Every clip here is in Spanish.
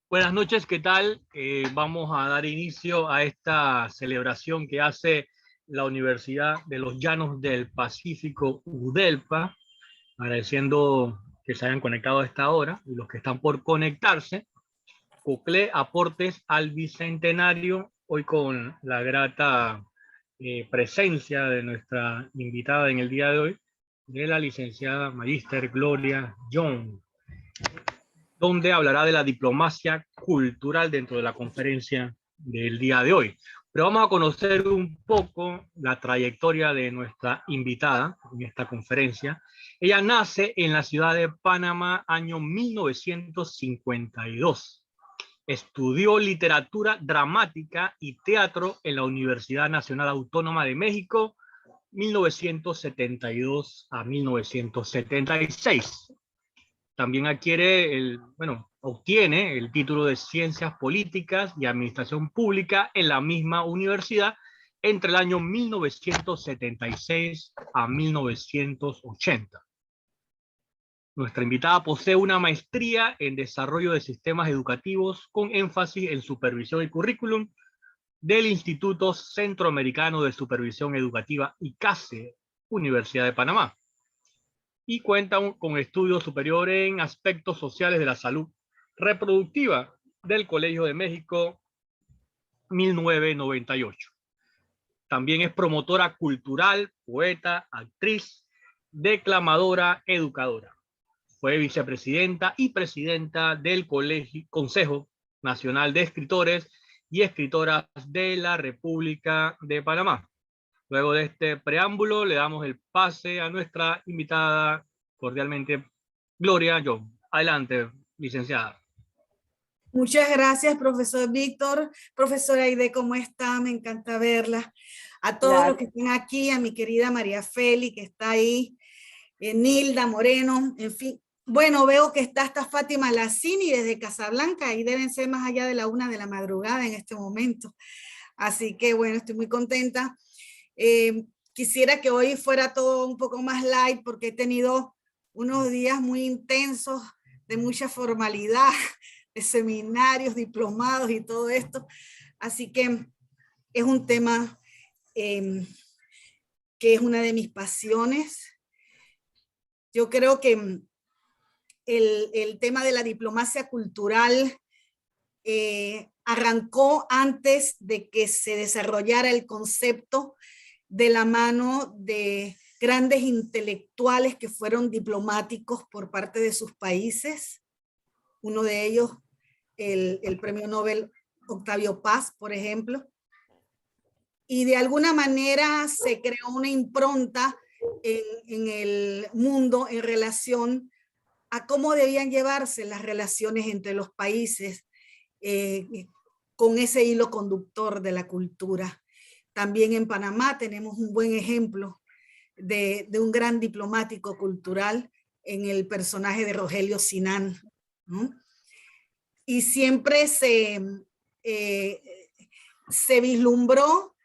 Buenas noches, ¿qué tal? Vamos a dar inicio a esta celebración que hace la Universidad de los Llanos del Pacífico, UDELPA, agradeciendo que se hayan conectado a esta hora y los que están por conectarse. CUCLE Aportes al Bicentenario, hoy con la grata presencia de nuestra invitada en el día de hoy, de la licenciada Magíster Gloria Young, donde hablará de la diplomacia cultural dentro de la conferencia del día de hoy. Pero vamos a conocer un poco la trayectoria de nuestra invitada en esta conferencia. Ella nace en la ciudad de Panamá, año 1952. Estudió literatura dramática y teatro en la Universidad Nacional Autónoma de México, 1972 a 1976. También obtiene el título de Ciencias Políticas y Administración Pública en la misma universidad entre el año 1976 a 1980. Nuestra invitada posee una maestría en Desarrollo de Sistemas Educativos con énfasis en Supervisión y Currículum del Instituto Centroamericano de Supervisión Educativa, ICASE, Universidad de Panamá, y cuenta con estudios superiores en aspectos sociales de la salud reproductiva del Colegio de México, 1998. También es promotora cultural, poeta, actriz, declamadora, educadora. Fue vicepresidenta y presidenta del Consejo Nacional de Escritores y Escritoras de la República de Panamá. Luego de este preámbulo, le damos el pase a nuestra invitada, cordialmente, Gloria Young. Adelante, licenciada. Muchas gracias, profesor Víctor. Profesora Aide, ¿cómo está? Me encanta verla. A todos los que están aquí, a mi querida María Feli, que está ahí, Nilda Moreno, en fin. Bueno, veo que está hasta Fátima Lacini desde Casablanca, y deben ser más allá de la 1 de la madrugada en este momento. Así que bueno, estoy muy contenta. Quisiera que hoy fuera todo un poco más light, porque he tenido unos días muy intensos, de mucha formalidad, de seminarios, diplomados y todo esto. Así que es un tema que es una de mis pasiones. Yo creo que el tema de la diplomacia cultural arrancó antes de que se desarrollara el concepto, de la mano de grandes intelectuales que fueron diplomáticos por parte de sus países. Uno de ellos, el premio Nobel Octavio Paz, por ejemplo. Y de alguna manera se creó una impronta en el mundo en relación a cómo debían llevarse las relaciones entre los países, con ese hilo conductor de la cultura. También en Panamá tenemos un buen ejemplo de un gran diplomático cultural en el personaje de Rogelio Sinan, ¿no? Y siempre se vislumbró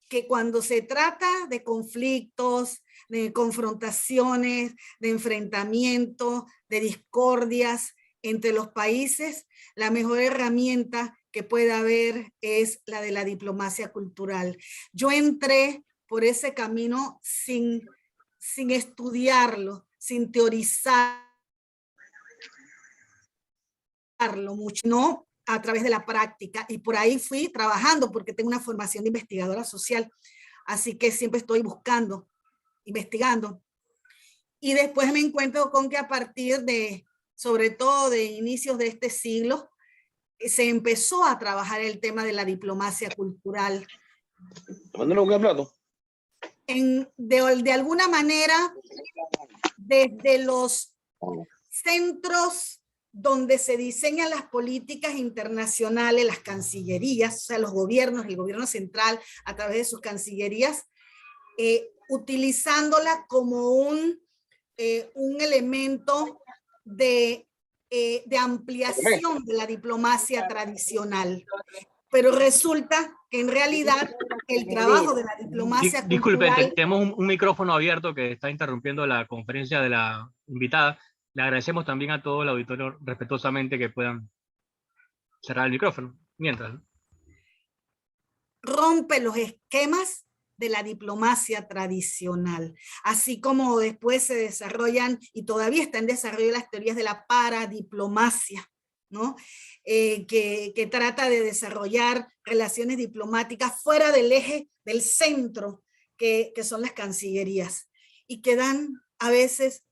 que cuando se trata de conflictos, de confrontaciones, de enfrentamientos, de discordias entre los países, la mejor herramienta que puede haber es la de la diplomacia cultural. Yo entré por ese camino sin estudiarlo, sin teorizarlo mucho, no, a través de la práctica, y por ahí fui trabajando porque tengo una formación de investigadora social, así que siempre estoy buscando, investigando. Y después me encuentro con que a partir de, sobre todo de inicios de este siglo, se empezó a trabajar el tema de la diplomacia cultural. De alguna manera, desde los centros donde se diseñan las políticas internacionales, las cancillerías, o sea, los gobiernos, el gobierno central a través de sus cancillerías, utilizándola como un elemento de ampliación de la diplomacia tradicional. Pero resulta que en realidad el trabajo de la diplomacia Disculpen, cultural... tenemos un micrófono abierto que está interrumpiendo la conferencia de la invitada. Le agradecemos también a todo el auditorio respetuosamente que puedan cerrar el micrófono. Mientras. Rompe los esquemas de la diplomacia tradicional, así como después se desarrollan y todavía está en desarrollo las teorías de la paradiplomacia, ¿no? Que trata de desarrollar relaciones diplomáticas fuera del eje, del centro, que son las cancillerías, y que dan a veces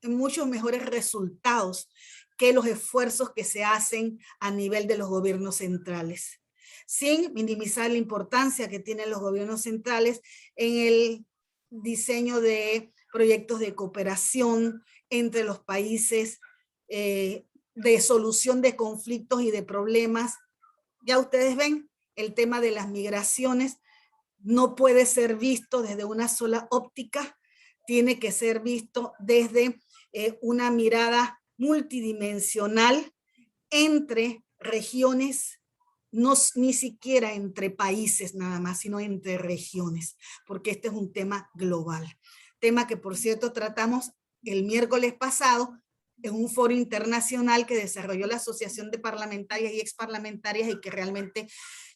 muchos mejores resultados que los esfuerzos que se hacen a nivel de los gobiernos centrales, sin minimizar la importancia que tienen los gobiernos centrales en el diseño de proyectos de cooperación entre los países, de solución de conflictos y de problemas. Ya ustedes ven, el tema de las migraciones no puede ser visto desde una sola óptica, tiene que ser visto desde una mirada multidimensional entre regiones, no ni siquiera entre países nada más, sino entre regiones, porque este es un tema global. Tema que, por cierto, tratamos el miércoles pasado en un foro internacional que desarrolló la Asociación de Parlamentarias y Exparlamentarias y que realmente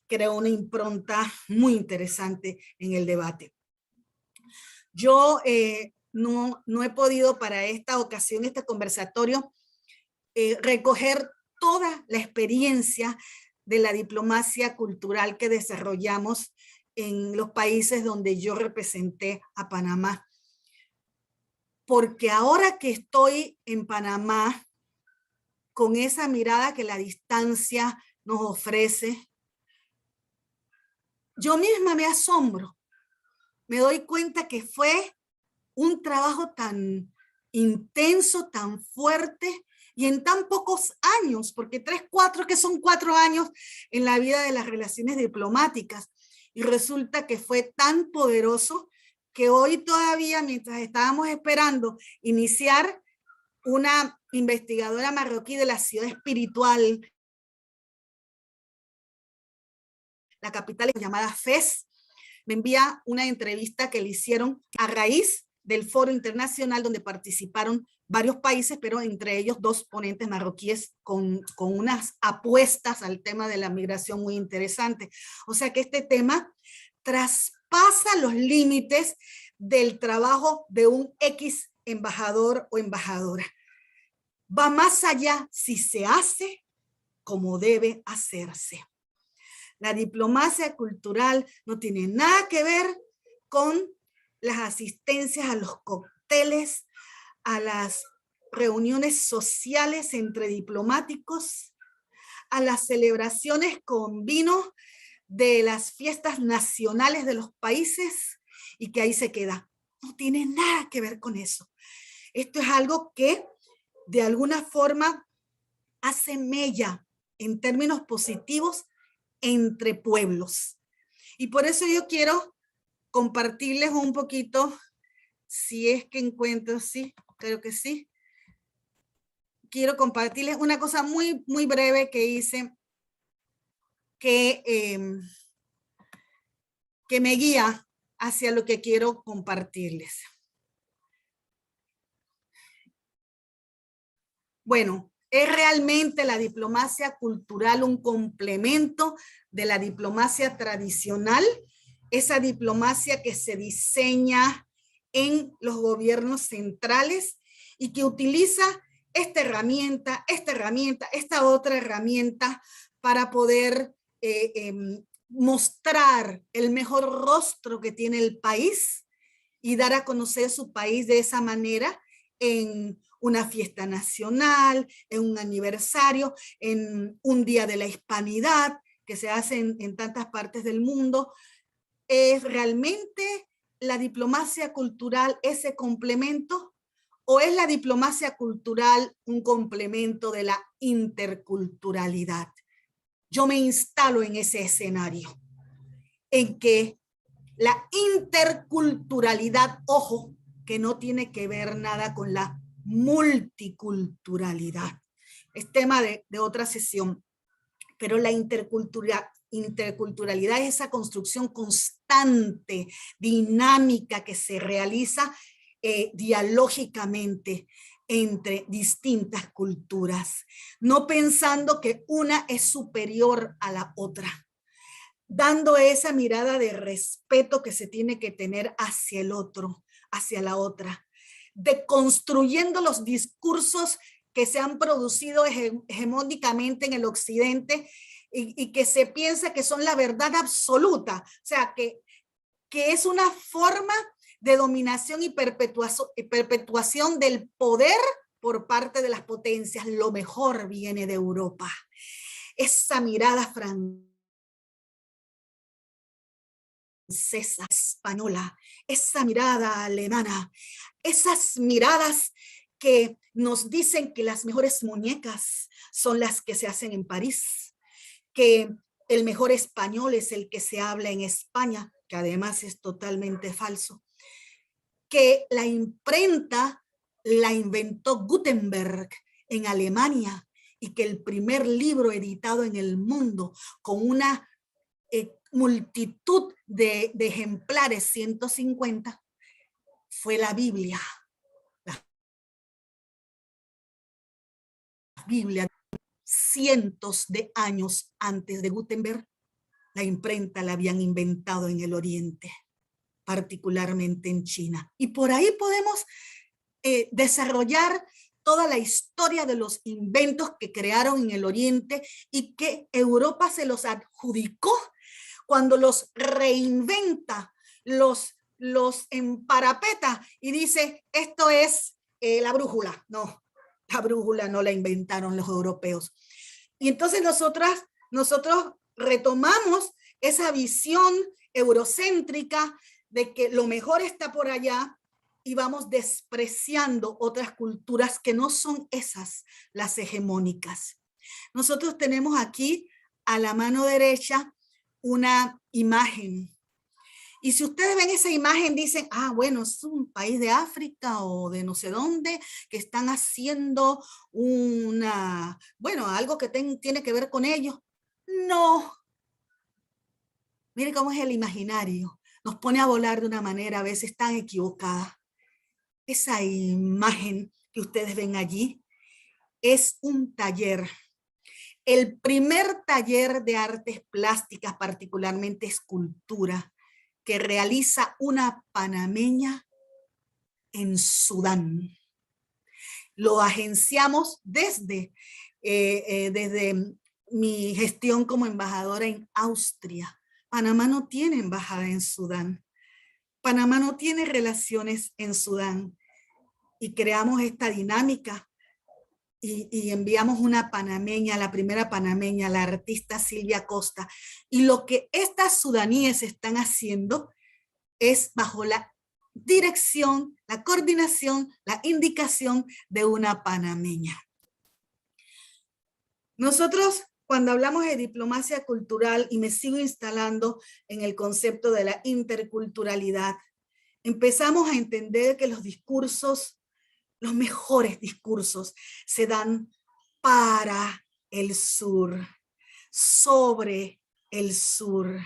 creó una impronta muy interesante en el debate. Yo no he podido para esta ocasión, este conversatorio, recoger toda la experiencia de la diplomacia cultural que desarrollamos en los países donde yo representé a Panamá. Porque ahora que estoy en Panamá, con esa mirada que la distancia nos ofrece, yo misma me asombro. Me doy cuenta que fue un trabajo tan intenso, tan fuerte, y en tan pocos años, porque 3-4, que son 4 años en la vida de las relaciones diplomáticas, y resulta que fue tan poderoso que hoy todavía, mientras estábamos esperando iniciar, una investigadora marroquí de la ciudad espiritual, la capital llamada Fez, me envía una entrevista que le hicieron a raíz del foro internacional donde participaron varios países, pero entre ellos 2 ponentes marroquíes con unas apuestas al tema de la migración muy interesantes. O sea que este tema traspasa los límites del trabajo de un X embajador o embajadora. Va más allá si se hace como debe hacerse. La diplomacia cultural no tiene nada que ver con las asistencias a los cócteles, a las reuniones sociales entre diplomáticos, a las celebraciones con vino de las fiestas nacionales de los países y que ahí se queda. No tiene nada que ver con eso. Esto es algo que de alguna forma hace mella en términos positivos entre pueblos. Y por eso yo quiero compartirles un poquito, si es que encuentro, sí, creo que sí. Quiero compartirles una cosa muy, muy breve que hice que me guía hacia lo que quiero compartirles. Bueno, ¿es realmente la diplomacia cultural un complemento de la diplomacia tradicional? Esa diplomacia que se diseña en los gobiernos centrales y que utiliza esta herramienta, esta otra herramienta para poder mostrar el mejor rostro que tiene el país y dar a conocer su país de esa manera en una fiesta nacional, en un aniversario, en un día de la hispanidad que se hace en tantas partes del mundo. ¿Es realmente la diplomacia cultural ese complemento? ¿O es la diplomacia cultural un complemento de la interculturalidad? Yo me instalo en ese escenario, en que la interculturalidad, ojo, que no tiene que ver nada con la multiculturalidad. Es tema de otra sesión, pero la interculturalidad es esa construcción constante, dinámica que se realiza dialógicamente entre distintas culturas, no pensando que una es superior a la otra, dando esa mirada de respeto que se tiene que tener hacia el otro, hacia la otra, deconstruyendo los discursos que se han producido hegemónicamente en el occidente y que se piensa que son la verdad absoluta, o sea, que es una forma de dominación y perpetuación del poder por parte de las potencias. Lo mejor viene de Europa. Esa mirada francesa, española, esa mirada alemana, esas miradas que nos dicen que las mejores muñecas son las que se hacen en París, que el mejor español es el que se habla en España, que además es totalmente falso, que la imprenta la inventó Gutenberg en Alemania y que el primer libro editado en el mundo con una multitud de ejemplares, 150, fue la Biblia. La Biblia, cientos de años antes de Gutenberg, la imprenta la habían inventado en el Oriente, particularmente en China. Y por ahí podemos desarrollar toda la historia de los inventos que crearon en el Oriente y que Europa se los adjudicó cuando los reinventa, los emparapeta y dice, esto es la brújula. No, la brújula no la inventaron los europeos. Y entonces nosotros retomamos esa visión eurocéntrica de que lo mejor está por allá y vamos despreciando otras culturas que no son esas las hegemónicas. Nosotros tenemos aquí a la mano derecha una imagen. Y si ustedes ven esa imagen, dicen, ah, bueno, es un país de África o de no sé dónde, que están haciendo algo que tiene que ver con ellos. No. Miren cómo es el imaginario. Nos pone a volar de una manera a veces tan equivocada. Esa imagen que ustedes ven allí es un taller. El primer taller de artes plásticas, particularmente escultura, que realiza una panameña en Sudán. Lo agenciamos desde mi gestión como embajadora en Austria. Panamá no tiene embajada en Sudán. Panamá no tiene relaciones en Sudán. Y creamos esta dinámica y enviamos una panameña, la primera panameña, la artista Silvia Costa. Y lo que estas sudaníes están haciendo es bajo la dirección, la coordinación, la indicación de una panameña. Nosotros, cuando hablamos de diplomacia cultural, y me sigo instalando en el concepto de la interculturalidad, empezamos a entender que los discursos, los mejores discursos, se dan para el sur, sobre el sur,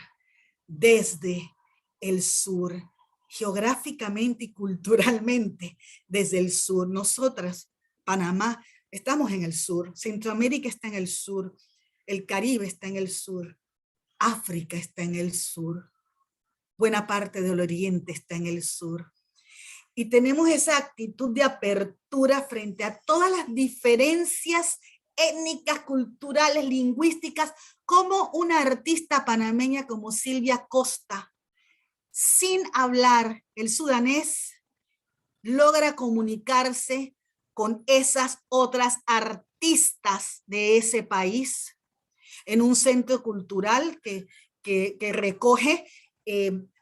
desde el sur, geográficamente y culturalmente desde el sur. Nosotras, Panamá, estamos en el sur, Centroamérica está en el sur, el Caribe está en el sur, África está en el sur, buena parte del Oriente está en el sur. Y tenemos esa actitud de apertura frente a todas las diferencias étnicas, culturales, lingüísticas, como una artista panameña como Silvia Costa, sin hablar el sudanés, logra comunicarse con esas otras artistas de ese país en un centro cultural que recoge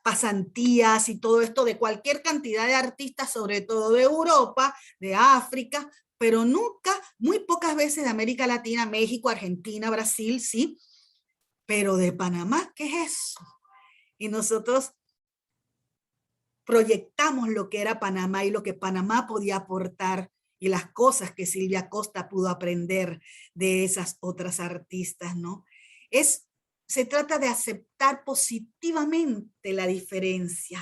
pasantías y todo esto de cualquier cantidad de artistas, sobre todo de Europa, de África, pero nunca, muy pocas veces de América Latina, México, Argentina, Brasil, sí, pero de Panamá, ¿qué es eso? Y nosotros proyectamos lo que era Panamá y lo que Panamá podía aportar y las cosas que Silvia Costa pudo aprender de esas otras artistas, ¿no? Se trata de aceptar positivamente la diferencia,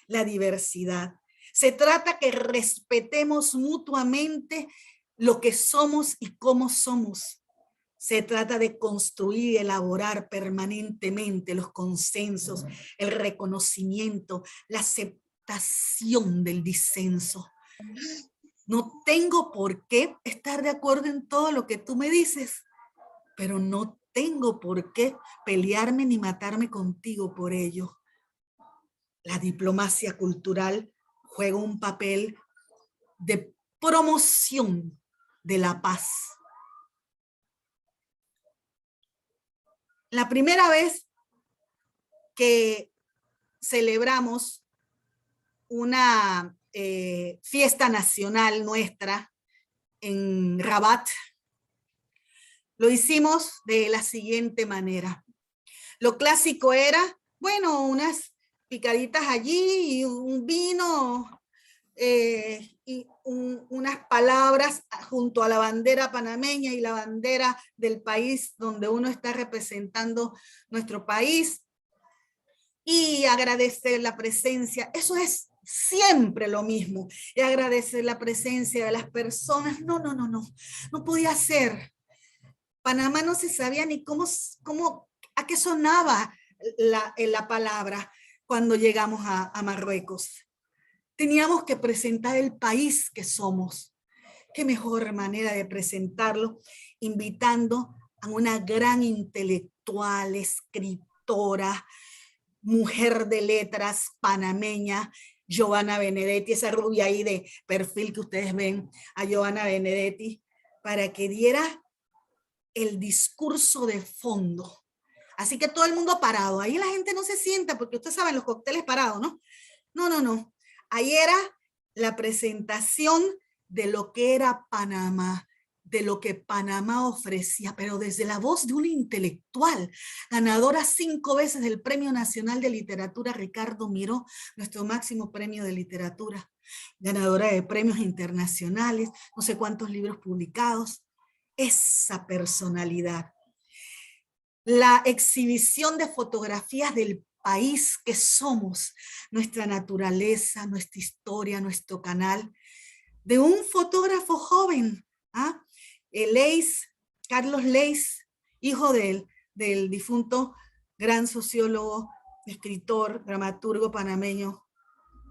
la diversidad, Se trata que respetemos mutuamente lo que somos y cómo somos. Se trata de construir y elaborar permanentemente los consensos, el reconocimiento, la aceptación del disenso. No tengo por qué estar de acuerdo en todo lo que tú me dices, pero no tengo por qué pelearme ni matarme contigo por ello. La diplomacia cultural juega un papel de promoción de la paz. La primera vez que celebramos una fiesta nacional nuestra en Rabat, lo hicimos de la siguiente manera. Lo clásico era, bueno, unas picaditas allí y un vino y unas palabras junto a la bandera panameña y la bandera del país donde uno está representando nuestro país, y agradecer la presencia. Eso es siempre lo mismo, y agradecer la presencia de las personas. No podía ser. Panamá no se sabía ni a qué sonaba la palabra cuando llegamos a Marruecos. Teníamos que presentar el país que somos. Qué mejor manera de presentarlo, invitando a una gran intelectual, escritora, mujer de letras panameña, Giovanna Benedetti, esa rubia ahí de perfil que ustedes ven, a Giovanna Benedetti, para que diera el discurso de fondo. Así que todo el mundo parado. Ahí la gente no se sienta, porque ustedes saben, los cócteles parados, ¿no? No. Ahí era la presentación de lo que era Panamá, de lo que Panamá ofrecía, pero desde la voz de una intelectual, ganadora 5 veces del Premio Nacional de Literatura Ricardo Miró, nuestro máximo premio de literatura, ganadora de premios internacionales, no sé cuántos libros publicados. Esa personalidad. La exhibición de fotografías del país que somos, nuestra naturaleza, nuestra historia, nuestro canal, de un fotógrafo joven, Carlos Leis, hijo del difunto gran sociólogo, escritor, dramaturgo panameño,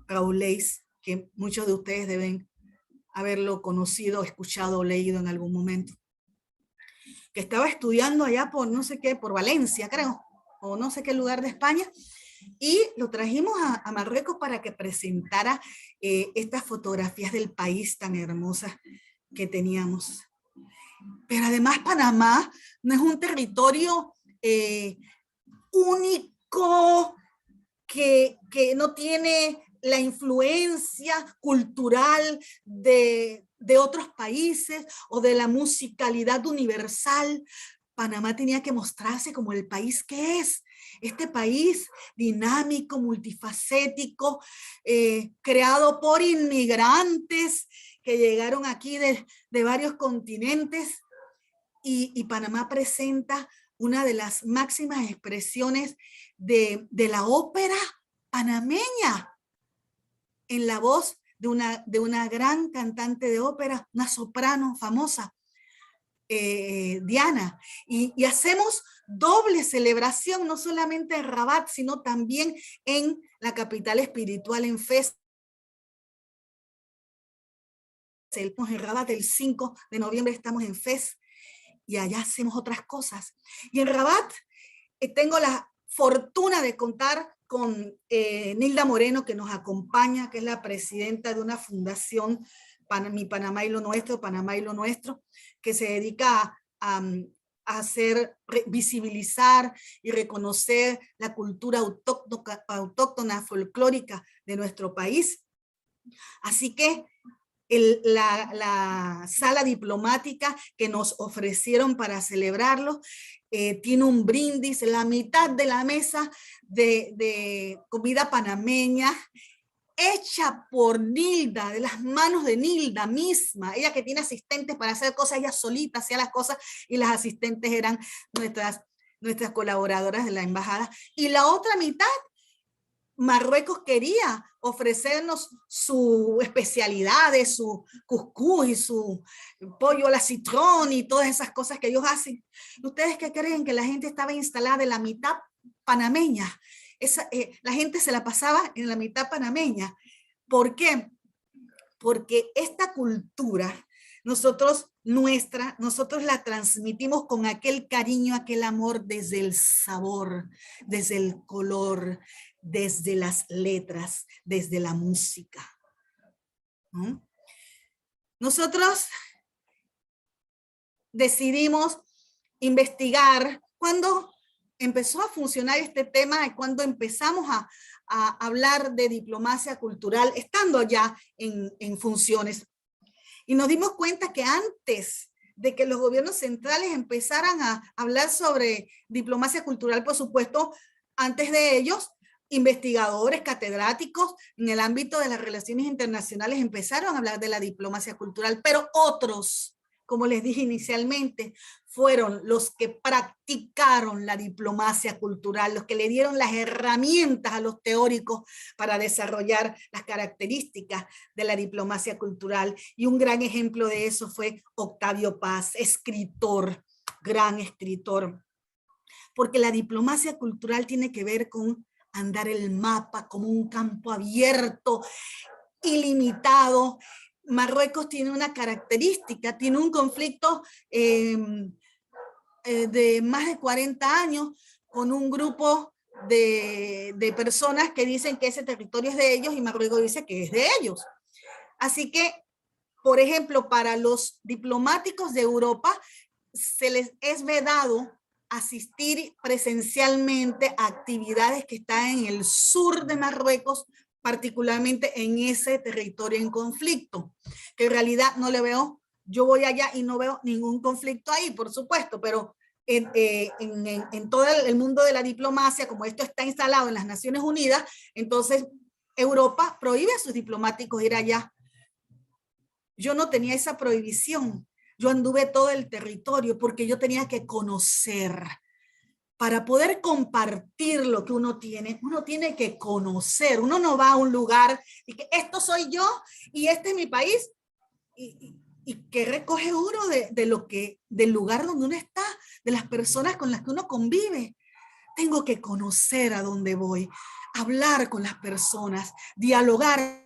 Raúl Leis, que muchos de ustedes deben haberlo conocido, escuchado o leído en algún momento, que estaba estudiando allá por no sé qué, por Valencia, creo, o no sé qué lugar de España, y lo trajimos a Marruecos para que presentara estas fotografías del país tan hermosas que teníamos. Pero además Panamá no es un territorio único que no tiene la influencia cultural de otros países o de la musicalidad universal. Panamá tenía que mostrarse como el país que es. Este país dinámico, multifacético, creado por inmigrantes que llegaron aquí de varios continentes, y Panamá presenta una de las máximas expresiones de la ópera panameña, en la voz de una gran cantante de ópera, una soprano famosa, Diana, y hacemos doble celebración, no solamente en Rabat, sino también en la capital espiritual, en Fez. En Rabat el 5 de noviembre estamos en Fez, y allá hacemos otras cosas. Y en Rabat tengo la fortuna de contar con Nilda Moreno, que nos acompaña, que es la presidenta de una fundación, Mi Panamá y lo Nuestro, que se dedica a hacer visibilizar y reconocer la cultura autóctona folclórica de nuestro país. Así que la sala diplomática que nos ofrecieron para celebrarlo tiene un brindis, la mitad de la mesa de comida panameña, hecha por Nilda, de las manos de Nilda misma, ella que tiene asistentes para hacer cosas, ella solita hacía las cosas, y las asistentes eran nuestras colaboradoras de la embajada. Y la otra mitad Marruecos quería ofrecernos sus especialidades, su cuscús y su pollo a la citrón y todas esas cosas que ellos hacen. ¿Ustedes qué creen? Que la gente estaba instalada en la mitad panameña. La gente se la pasaba en la mitad panameña. ¿Por qué? Porque esta cultura nosotros la transmitimos con aquel cariño, aquel amor desde el sabor, desde el color, desde las letras, desde la música. ¿no? Nosotros decidimos investigar cuando empezó a funcionar este tema y cuando empezamos a hablar de diplomacia cultural, estando ya en funciones. Y nos dimos cuenta que antes de que los gobiernos centrales empezaran a hablar sobre diplomacia cultural, por supuesto, antes de ellos, investigadores, catedráticos en el ámbito de las relaciones internacionales empezaron a hablar de la diplomacia cultural, pero otros, como les dije inicialmente, fueron los que practicaron la diplomacia cultural, los que le dieron las herramientas a los teóricos para desarrollar las características de la diplomacia cultural. Y un gran ejemplo de eso fue Octavio Paz, escritor, gran escritor. Porque la diplomacia cultural tiene que ver con andar el mapa como un campo abierto, ilimitado. Marruecos tiene una característica, tiene un conflicto de más de 40 años con un grupo de personas que dicen que ese territorio es de ellos y Marruecos dice que es de ellos. Así que, por ejemplo, para los diplomáticos de Europa se les es vedado asistir presencialmente a actividades que están en el sur de Marruecos, particularmente en ese territorio en conflicto, que en realidad no le veo, yo voy allá y no veo ningún conflicto ahí, por supuesto, pero en todo el mundo de la diplomacia, como esto está instalado en las Naciones Unidas, entonces Europa prohíbe a sus diplomáticos ir allá. Yo no tenía esa prohibición. Yo anduve todo el territorio porque yo tenía que conocer. Para poder compartir lo que uno tiene que conocer. Uno no va a un lugar y que esto soy yo y este es mi país y que recoge uno del lugar donde uno está, de las personas con las que uno convive. Tengo que conocer a dónde voy, hablar con las personas, dialogar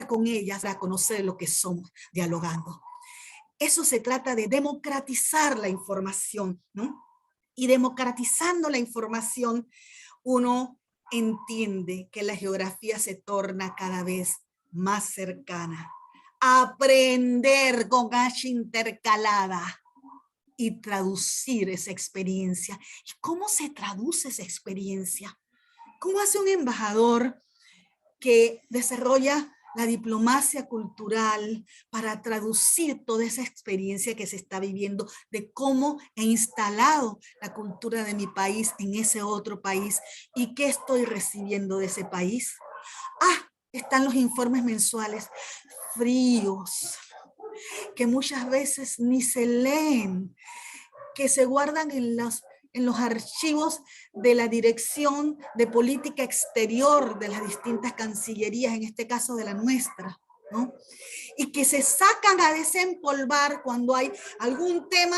con ellas para conocer lo que somos dialogando. Eso se trata de democratizar la información, ¿no? Y democratizando la información, uno entiende que la geografía se torna cada vez más cercana. Aprender con H intercalada y traducir esa experiencia. ¿Y cómo se traduce esa experiencia? ¿Cómo hace un embajador que desarrolla la diplomacia cultural para traducir toda esa experiencia que se está viviendo de cómo he instalado la cultura de mi país en ese otro país y qué estoy recibiendo de ese país? Están los informes mensuales fríos, que muchas veces ni se leen, que se guardan en los archivos de la Dirección de Política Exterior de las distintas cancillerías, en este caso de la nuestra, ¿no? Y que se sacan a desempolvar cuando hay algún tema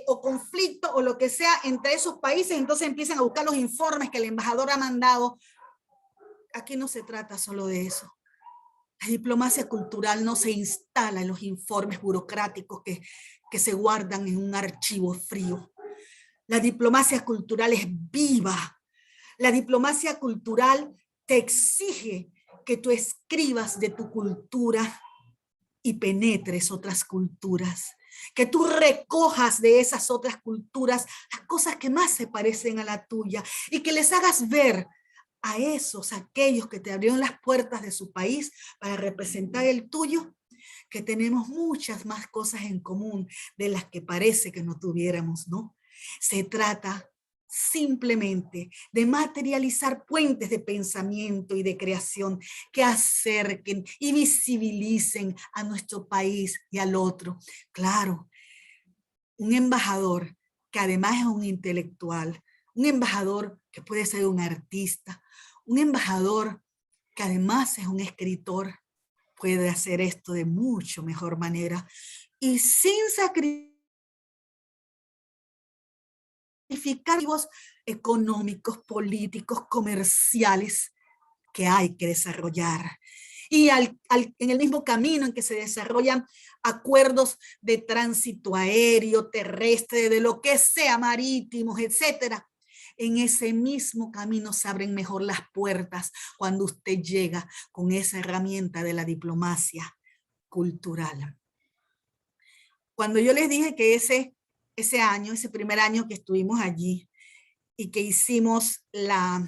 o conflicto o lo que sea entre esos países, entonces empiezan a buscar los informes que el embajador ha mandado. Aquí no se trata solo de eso. La diplomacia cultural no se instala en los informes burocráticos que se guardan en un archivo frío. La diplomacia cultural es viva. La diplomacia cultural te exige que tú escribas de tu cultura y penetres otras culturas. Que tú recojas de esas otras culturas las cosas que más se parecen a la tuya y que les hagas ver a aquellos que te abrieron las puertas de su país para representar el tuyo, que tenemos muchas más cosas en común de las que parece que no tuviéramos, ¿no? Se trata simplemente de materializar puentes de pensamiento y de creación que acerquen y visibilicen a nuestro país y al otro. Claro, un embajador que además es un intelectual, un embajador que puede ser un artista, un embajador que además es un escritor, puede hacer esto de mucho mejor manera y sin sacrificar económicos, políticos, comerciales que hay que desarrollar. Y en el mismo camino en que se desarrollan acuerdos de tránsito aéreo, terrestre, de lo que sea, marítimos, etcétera, en ese mismo camino se abren mejor las puertas cuando usted llega con esa herramienta de la diplomacia cultural. Cuando yo les dije que ese primer año que estuvimos allí y que hicimos la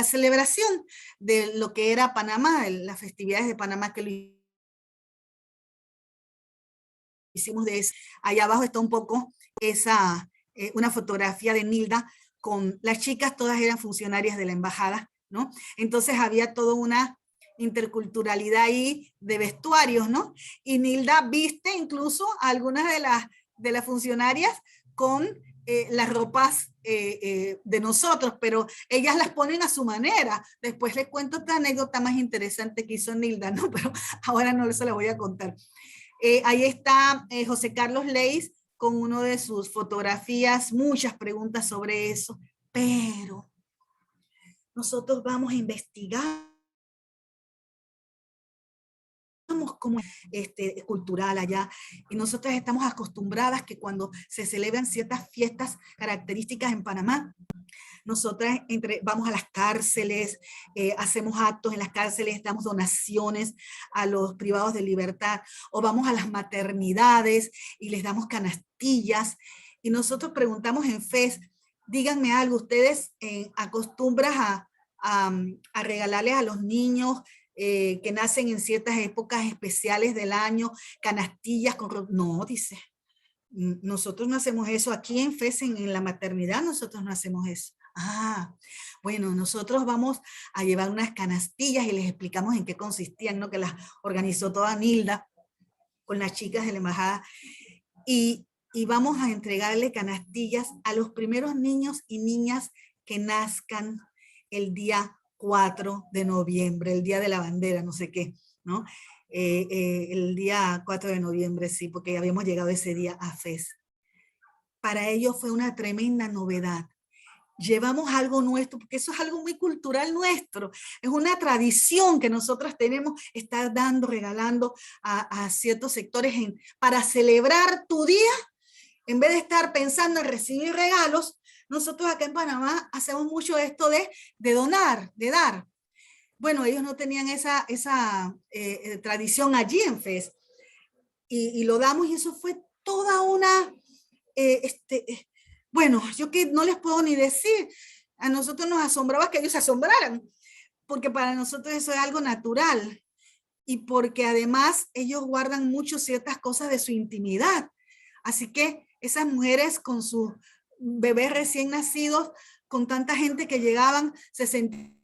celebración de lo que era Panamá, las festividades de Panamá que lo hicimos de eso. Allá abajo está un poco una fotografía de Nilda con las chicas, todas eran funcionarias de la embajada, ¿no? Entonces había toda una interculturalidad ahí de vestuarios, ¿no? Y Nilda viste incluso a algunas de las funcionarias con las ropas de nosotros, pero ellas las ponen a su manera. Después les cuento otra anécdota más interesante que hizo Nilda, ¿no? Pero ahora no se la voy a contar. Ahí está José Carlos Leis con una de sus fotografías, muchas preguntas sobre eso, pero nosotros vamos a investigar como cultural allá, y nosotras estamos acostumbradas que cuando se celebran ciertas fiestas características en Panamá, nosotras vamos a las cárceles, hacemos actos en las cárceles, damos donaciones a los privados de libertad, o vamos a las maternidades y les damos canastillas, y nosotros preguntamos en FES, díganme algo, ¿ustedes acostumbran a regalarles a los niños que nacen en ciertas épocas especiales del año, canastillas con... No, dice, nosotros no hacemos eso. Aquí en FES, en la maternidad, nosotros no hacemos eso. Ah, bueno, nosotros vamos a llevar unas canastillas y les explicamos en qué consistían, ¿no? Que las organizó toda Nilda con las chicas de la embajada. Y vamos a entregarle canastillas a los primeros niños y niñas que nazcan el día 4 de noviembre, el día de la bandera, no sé qué, ¿no? El día 4 de noviembre, sí, porque habíamos llegado ese día a FES. Para ellos fue una tremenda novedad. Llevamos algo nuestro, porque eso es algo muy cultural nuestro, es una tradición que nosotros tenemos, estar dando, regalando a ciertos sectores para celebrar tu día, en vez de estar pensando en recibir regalos. Nosotros acá en Panamá hacemos mucho esto de donar, de dar. Bueno, ellos no tenían esa tradición allí en FES, y lo damos, y eso fue toda una... bueno, yo que no les puedo ni decir, a nosotros nos asombraba que ellos se asombraran, porque para nosotros eso es algo natural, y porque además ellos guardan mucho ciertas cosas de su intimidad. Así que esas mujeres con sus bebés recién nacidos, con tanta gente que llegaban, se sentían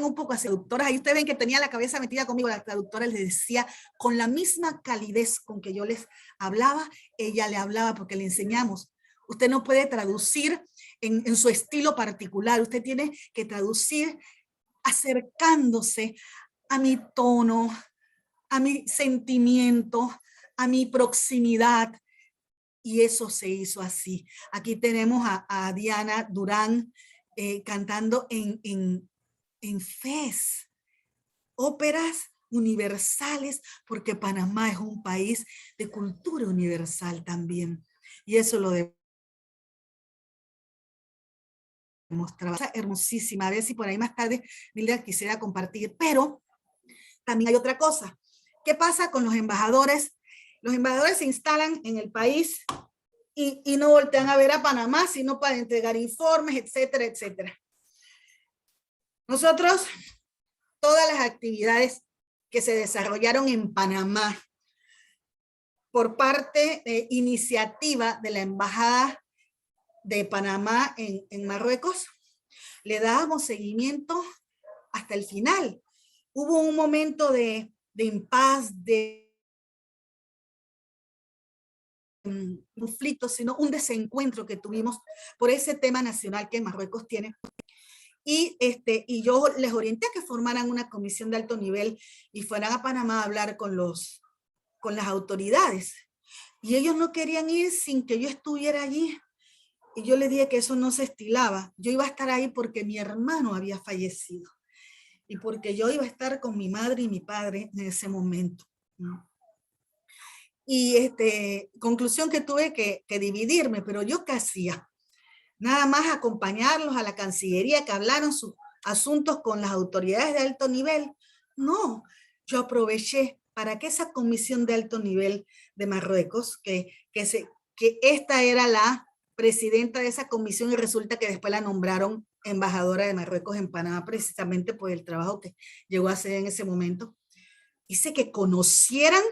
un poco así, traductoras. Ahí ustedes ven que tenía la cabeza metida conmigo, la traductora les decía, con la misma calidez con que yo les hablaba, ella le hablaba, porque le enseñamos. Usted no puede traducir en su estilo particular, usted tiene que traducir acercándose a mi tono, a mi sentimiento, a mi proximidad, y eso se hizo así. Aquí tenemos a Diana Durán cantando en FES, óperas universales, porque Panamá es un país de cultura universal también, y eso lo demostraba. Hermosísima, a ver si por ahí más tarde Nilda quisiera compartir, pero también hay otra cosa. ¿Qué pasa con los embajadores? Los embajadores se instalan en el país y no voltean a ver a Panamá, sino para entregar informes, etcétera, etcétera. Nosotros, todas las actividades que se desarrollaron en Panamá por parte de iniciativa de la Embajada de Panamá en Marruecos, le dábamos seguimiento hasta el final. Hubo un momento de impas, de conflicto, sino un desencuentro que tuvimos por ese tema nacional que Marruecos tiene. Y yo les orienté a que formaran una comisión de alto nivel y fueran a Panamá a hablar con las autoridades. Y ellos no querían ir sin que yo estuviera allí. Y yo les dije que eso no se estilaba. Yo iba a estar ahí porque mi hermano había fallecido. Y porque yo iba a estar con mi madre y mi padre en ese momento. Y conclusión que tuve que dividirme, pero yo ¿qué hacía? Nada más acompañarlos a la Cancillería que hablaron sus asuntos con las autoridades de alto nivel. No, yo aproveché para que esa comisión de alto nivel de Marruecos, que esta era la presidenta de esa comisión y resulta que después la nombraron embajadora de Marruecos en Panamá precisamente por el trabajo que llegó a hacer en ese momento, hice que conocieran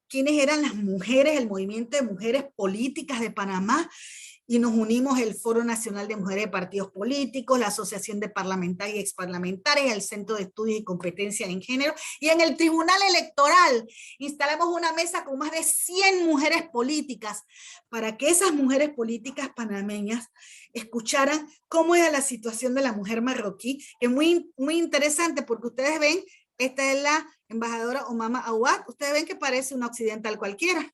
quiénes eran las mujeres, el movimiento de mujeres políticas de Panamá, y nos unimos el Foro Nacional de Mujeres de Partidos Políticos, la Asociación de Parlamentarias y Exparlamentarias, el Centro de Estudios y Competencia en Género, y en el Tribunal Electoral instalamos una mesa con más de 100 mujeres políticas para que esas mujeres políticas panameñas escucharan cómo era la situación de la mujer marroquí. Es muy, muy interesante porque ustedes ven, esta es la embajadora Omama Awad, ustedes ven que parece una occidental cualquiera,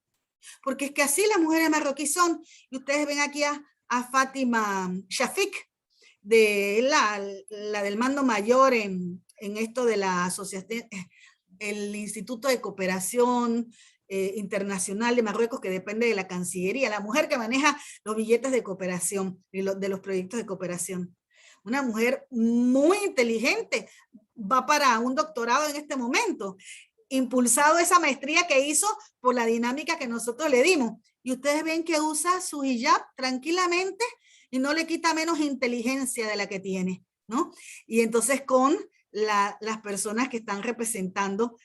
porque es que así las mujeres marroquíes son. Y ustedes ven aquí a Fátima Shafik, de la del mando mayor en esto de la asociación, el Instituto de Cooperación Internacional de Marruecos, que depende de la Cancillería, la mujer que maneja los billetes de cooperación y de los proyectos de cooperación. Una mujer muy inteligente, va para un doctorado en este momento, impulsado esa maestría que hizo por la dinámica que nosotros le dimos. Y ustedes ven que usa su hijab tranquilamente y no le quita menos inteligencia de la que tiene, ¿no? Y entonces con las personas que están representando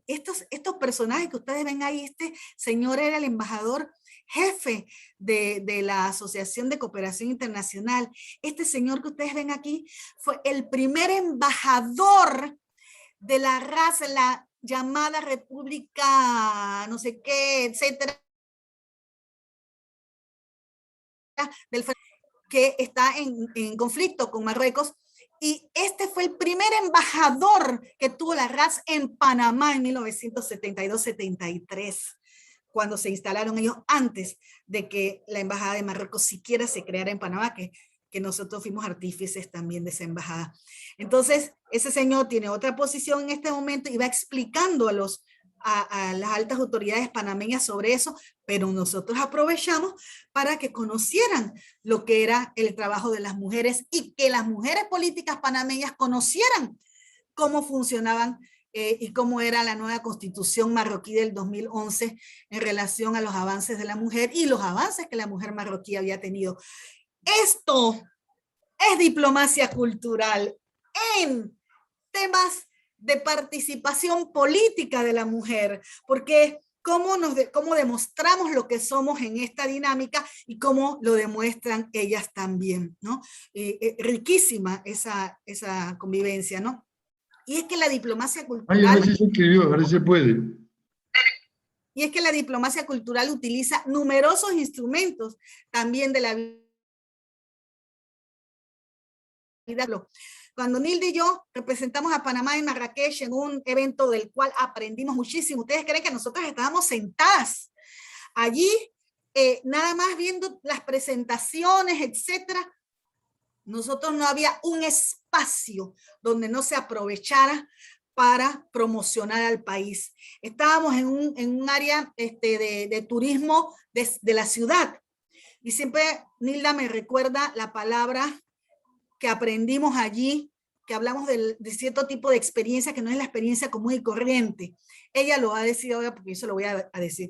estos personajes que ustedes ven ahí, este señor era el embajador jefe de la Asociación de Cooperación Internacional. Este señor que ustedes ven aquí fue el primer embajador de la raza, la llamada República, no sé qué, etcétera, que está en conflicto con Marruecos. Y este fue el primer embajador que tuvo la RAS en Panamá en 1972-73, cuando se instalaron ellos, antes de que la embajada de Marruecos siquiera se creara en Panamá, que nosotros fuimos artífices también de esa embajada. Entonces, ese señor tiene otra posición en este momento y va explicando a las altas autoridades panameñas sobre eso, pero nosotros aprovechamos para que conocieran lo que era el trabajo de las mujeres y que las mujeres políticas panameñas conocieran cómo funcionaban y cómo era la nueva constitución marroquí del 2011 en relación a los avances de la mujer y los avances que la mujer marroquí había tenido. Esto es diplomacia cultural en temas de participación política de la mujer, porque cómo demostramos lo que somos en esta dinámica y cómo lo demuestran ellas también, ¿no? Riquísima esa convivencia, ¿no? Y es que la diplomacia cultural... Ay, sí se escribió, ahora se puede. Y es que la diplomacia cultural utiliza numerosos instrumentos también de la vida. Cuando Nilda y yo representamos a Panamá en Marrakech en un evento del cual aprendimos muchísimo, ¿ustedes creen que nosotros estábamos sentadas allí nada más viendo las presentaciones, etcétera? Nosotros no había un espacio donde no se aprovechara para promocionar al país. Estábamos en un área de turismo de la ciudad y siempre Nilda me recuerda la palabra que aprendimos allí, que hablamos de cierto tipo de experiencia que no es la experiencia común y corriente. Ella lo va a decir ahora porque yo se lo voy a decir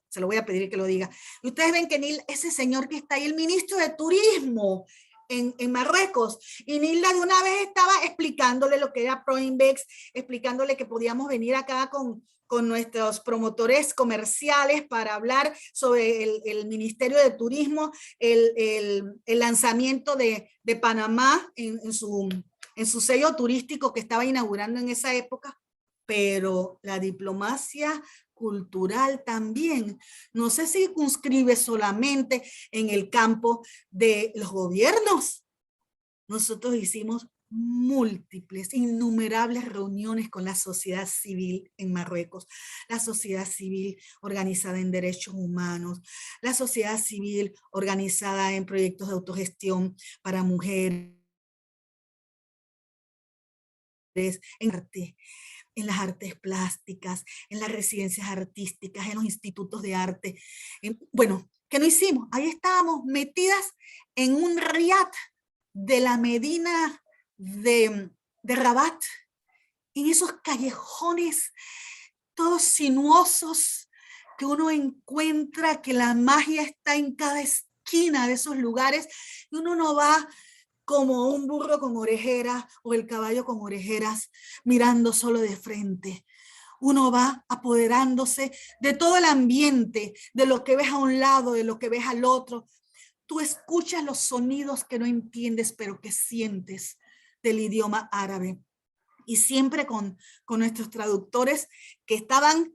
se lo voy a pedir que lo diga. Y ustedes ven que ese señor que está ahí, el ministro de Turismo en Marruecos, y Nilda de una vez estaba explicándole lo que era Proinvex, explicándole que podíamos venir acá con nuestros promotores comerciales para hablar sobre el Ministerio de Turismo, el lanzamiento de Panamá en su sello turístico que estaba inaugurando en esa época, pero la diplomacia cultural también. No se circunscribe solamente en el campo de los gobiernos. Nosotros hicimos múltiples, innumerables reuniones con la sociedad civil en Marruecos, la sociedad civil organizada en derechos humanos, la sociedad civil organizada en proyectos de autogestión para mujeres, en arte, en las artes plásticas, en las residencias artísticas, en los institutos de arte. Bueno, ¿qué no hicimos? Ahí estábamos metidas en un riad de la Medina de Rabat, en esos callejones todos sinuosos que uno encuentra que la magia está en cada esquina de esos lugares y uno no va como un burro con orejeras o el caballo con orejeras mirando solo de frente. Uno va apoderándose de todo el ambiente, de lo que ves a un lado, de lo que ves al otro. Tú escuchas los sonidos que no entiendes, pero que sientes del idioma árabe. Y siempre con nuestros traductores que estaban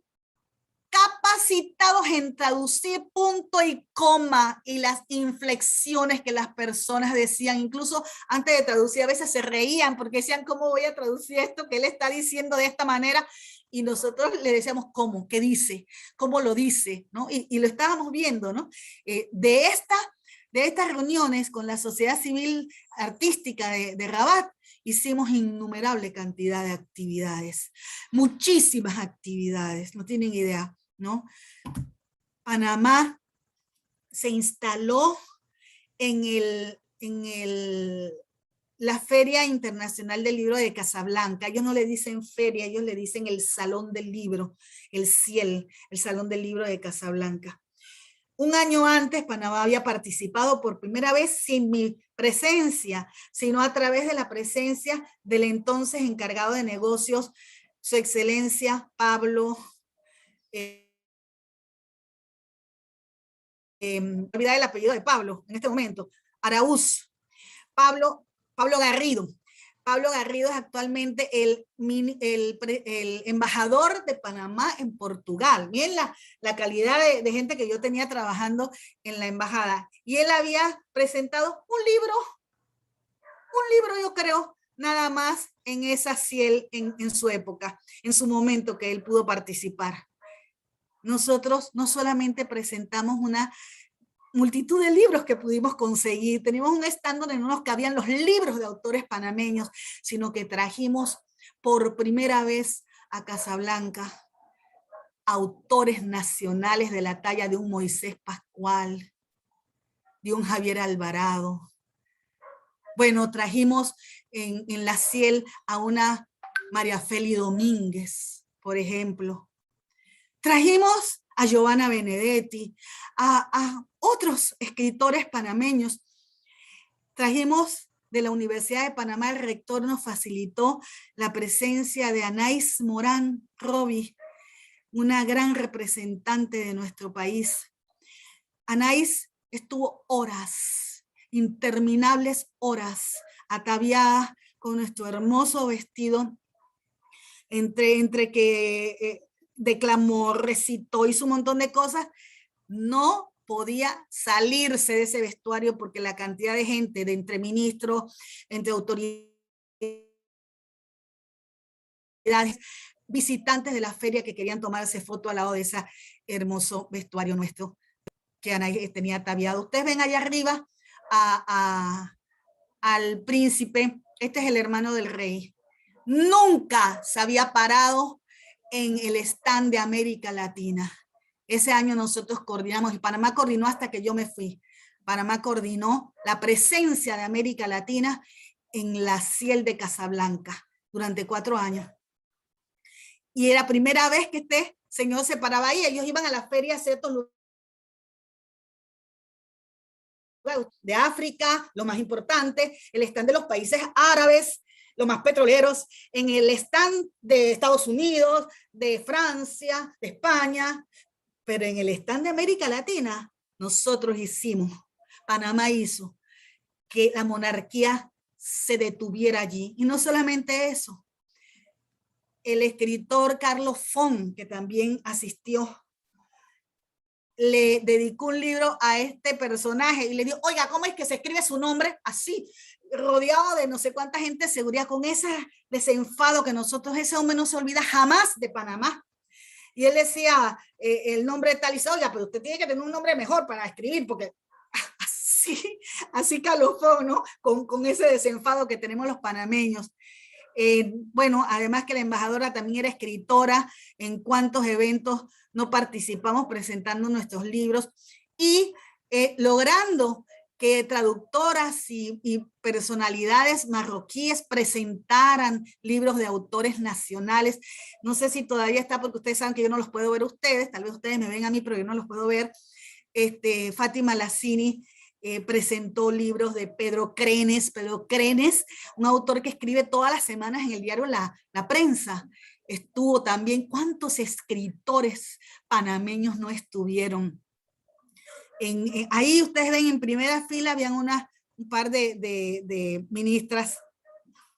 capacitados en traducir punto y coma y las inflexiones que las personas decían. Incluso antes de traducir a veces se reían porque decían, ¿cómo voy a traducir esto que él está diciendo de esta manera? Y nosotros le decíamos, ¿cómo? ¿Qué dice? ¿Cómo lo dice? ¿No? Y lo estábamos viendo, ¿no? De estas reuniones con la sociedad civil artística de Rabat, hicimos innumerable cantidad de actividades, muchísimas actividades, no tienen idea, ¿no? Panamá se instaló en la Feria Internacional del Libro de Casablanca. Ellos no le dicen feria, ellos le dicen el Salón del Libro, el CIEL, el Salón del Libro de Casablanca. Un año antes, Panamá había participado por primera vez sin mi presencia, sino a través de la presencia del entonces encargado de negocios, Su Excelencia Pablo, olvidar el apellido de Pablo en este momento, Araúz, Pablo Garrido. Pablo Garrido es actualmente el embajador de Panamá en Portugal. Miren la calidad de gente que yo tenía trabajando en la embajada. Y él había presentado un libro yo creo, nada más en esa CIEL en su época, en su momento que él pudo participar. Nosotros no solamente presentamos una multitud de libros que pudimos conseguir. Teníamos un stand donde no nos cabían los libros de autores panameños, sino que trajimos por primera vez a Casablanca autores nacionales de la talla de un Moisés Pascual, de un Javier Alvarado. Bueno, trajimos en la CIEL a una María Feli Domínguez, por ejemplo. Trajimos a Giovanna Benedetti, a otros escritores panameños. Trajimos de la Universidad de Panamá, el rector nos facilitó la presencia de Anaís Morán Robi, una gran representante de nuestro país. Anaís estuvo horas, interminables horas, ataviada con nuestro hermoso vestido, entre que declamó, recitó, hizo un montón de cosas, no podía salirse de ese vestuario porque la cantidad de gente, de entre ministros, entre autoridades, visitantes de la feria que querían tomarse foto al lado de ese hermoso vestuario nuestro que Ana tenía ataviado. Ustedes ven allá arriba al príncipe, este es el hermano del rey. Nunca se había parado en el stand de América Latina. Ese año nosotros coordinamos, y Panamá coordinó hasta que yo me fui. Panamá coordinó la presencia de América Latina en la CIEL de Casablanca durante 4 años. Y era la primera vez que este señor se paraba ahí. Ellos iban a la feria a ciertos lugares de África, lo más importante, el stand de los países árabes, los más petroleros, en el stand de Estados Unidos, de Francia, de España, pero en el stand de América Latina, nosotros hicimos, Panamá hizo que la monarquía se detuviera allí. Y no solamente eso, el escritor Carlos Font, que también asistió, le dedicó un libro a este personaje y le dijo, oiga, ¿cómo es que se escribe su nombre? Así, rodeado de no sé cuánta gente de seguridad, con ese desenfado que nosotros, ese hombre no se olvida jamás de Panamá. Y él decía el nombre tal y dice, oiga, pero usted tiene que tener un nombre mejor para escribir, porque así calofón, ¿no? Con ese desenfado que tenemos los panameños. Bueno, además que la embajadora también era escritora, en cuántos eventos no participamos presentando nuestros libros y logrando que traductoras y personalidades marroquíes presentaran libros de autores nacionales. No sé si todavía está, porque ustedes saben que yo no los puedo ver ustedes, tal vez ustedes me ven a mí, pero yo no los puedo ver. Fátima Lassini presentó libros de Pedro Crenes, un autor que escribe todas las semanas en el diario La Prensa. Estuvo también, ¿cuántos escritores panameños no estuvieron? Ahí ustedes ven en primera fila, habían un par de ministras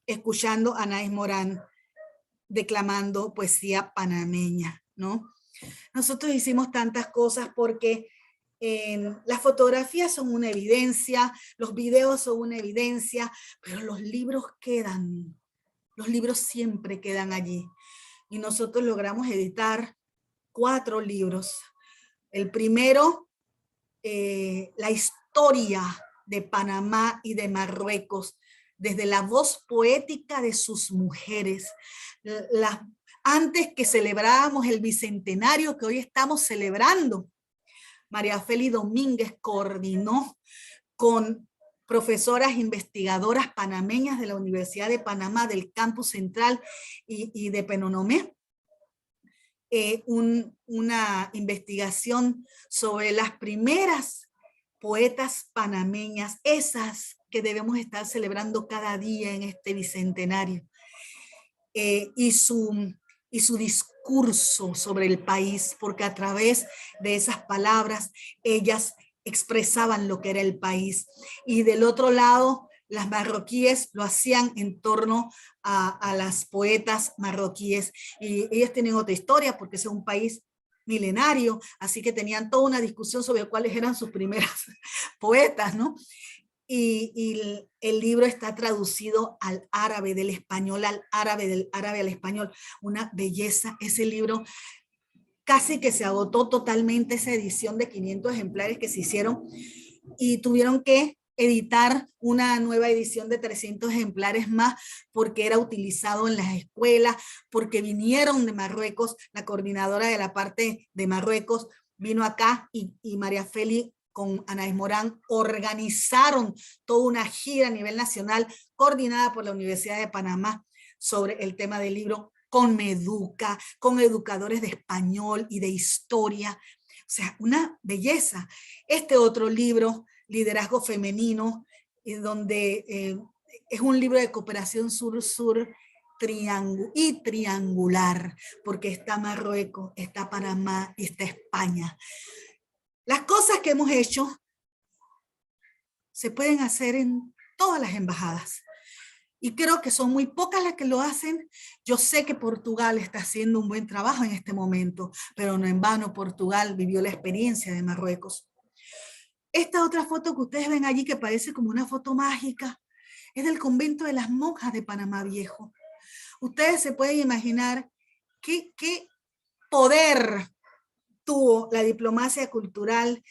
escuchando a Anaís Morán declamando poesía panameña, ¿no? Nosotros hicimos tantas cosas porque las fotografías son una evidencia, los videos son una evidencia, pero los libros quedan, los libros siempre quedan allí. Y nosotros logramos editar 4 libros. El primero, la historia de Panamá y de Marruecos, desde la voz poética de sus mujeres. Antes que celebrábamos el bicentenario que hoy estamos celebrando, María Feli Domínguez coordinó con profesoras investigadoras panameñas de la Universidad de Panamá, del campus central y de Penonomé, una investigación sobre las primeras poetas panameñas, esas que debemos estar celebrando cada día en este bicentenario, y su discurso sobre el país, porque a través de esas palabras ellas expresaban lo que era el país. Y del otro lado, las marroquíes lo hacían en torno a las poetas marroquíes. Y ellas tienen otra historia, porque es un país milenario, así que tenían toda una discusión sobre cuáles eran sus primeras poetas, ¿no? Y el libro está traducido al árabe, del español al árabe, del árabe al español. Una belleza. Ese libro casi que se agotó totalmente, esa edición de 500 ejemplares que se hicieron, y tuvieron que editar una nueva edición de 300 ejemplares más, porque era utilizado en las escuelas, porque vinieron de Marruecos, la coordinadora de la parte de Marruecos vino acá, y María Feli con Anaís Morán organizaron toda una gira a nivel nacional coordinada por la Universidad de Panamá sobre el tema del libro, con Meduca, con educadores de español y de historia. O sea, una belleza. Este otro libro, Liderazgo Femenino, donde es un libro de cooperación sur-sur y triangular, porque está Marruecos, está Panamá y está España. Las cosas que hemos hecho se pueden hacer en todas las embajadas. Y creo que son muy pocas las que lo hacen. Yo sé que Portugal está haciendo un buen trabajo en este momento, pero no en vano Portugal vivió la experiencia de Marruecos. Esta otra foto que ustedes ven allí, que parece como una foto mágica, es del convento de las monjas de Panamá Viejo. Ustedes se pueden imaginar qué poder tuvo la diplomacia cultural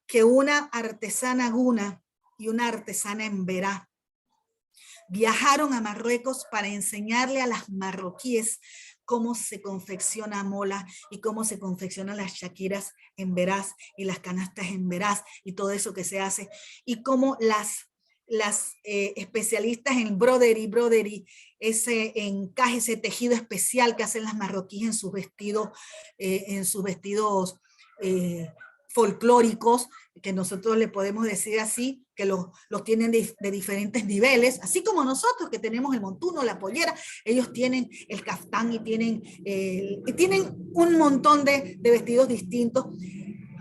que una artesana guna y una artesana emberá viajaron a Marruecos para enseñarle a las marroquíes cómo se confecciona mola y cómo se confeccionan las shakiras emberás y las canastas emberás y todo eso que se hace, y cómo las especialistas en broderie, ese encaje, ese tejido especial que hacen las marroquíes en sus vestidos folclóricos, que nosotros le podemos decir así, que los tienen de diferentes niveles, así como nosotros que tenemos el montuno, la pollera, ellos tienen el caftán y tienen un montón de vestidos distintos.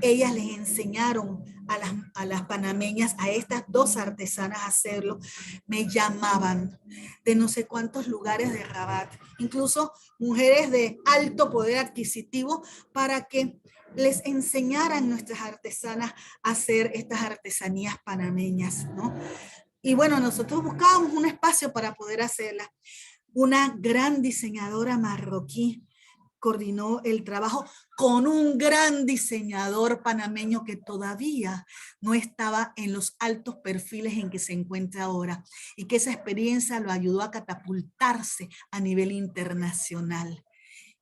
Ellas les enseñaron a las panameñas, a estas dos artesanas a hacerlo, me llamaban de no sé cuántos lugares de Rabat, incluso mujeres de alto poder adquisitivo, para que les enseñaran nuestras artesanas a hacer estas artesanías panameñas, ¿no? Y bueno, nosotros buscábamos un espacio para poder hacerla. Una gran diseñadora marroquí coordinó el trabajo con un gran diseñador panameño que todavía no estaba en los altos perfiles en que se encuentra ahora, y que esa experiencia lo ayudó a catapultarse a nivel internacional.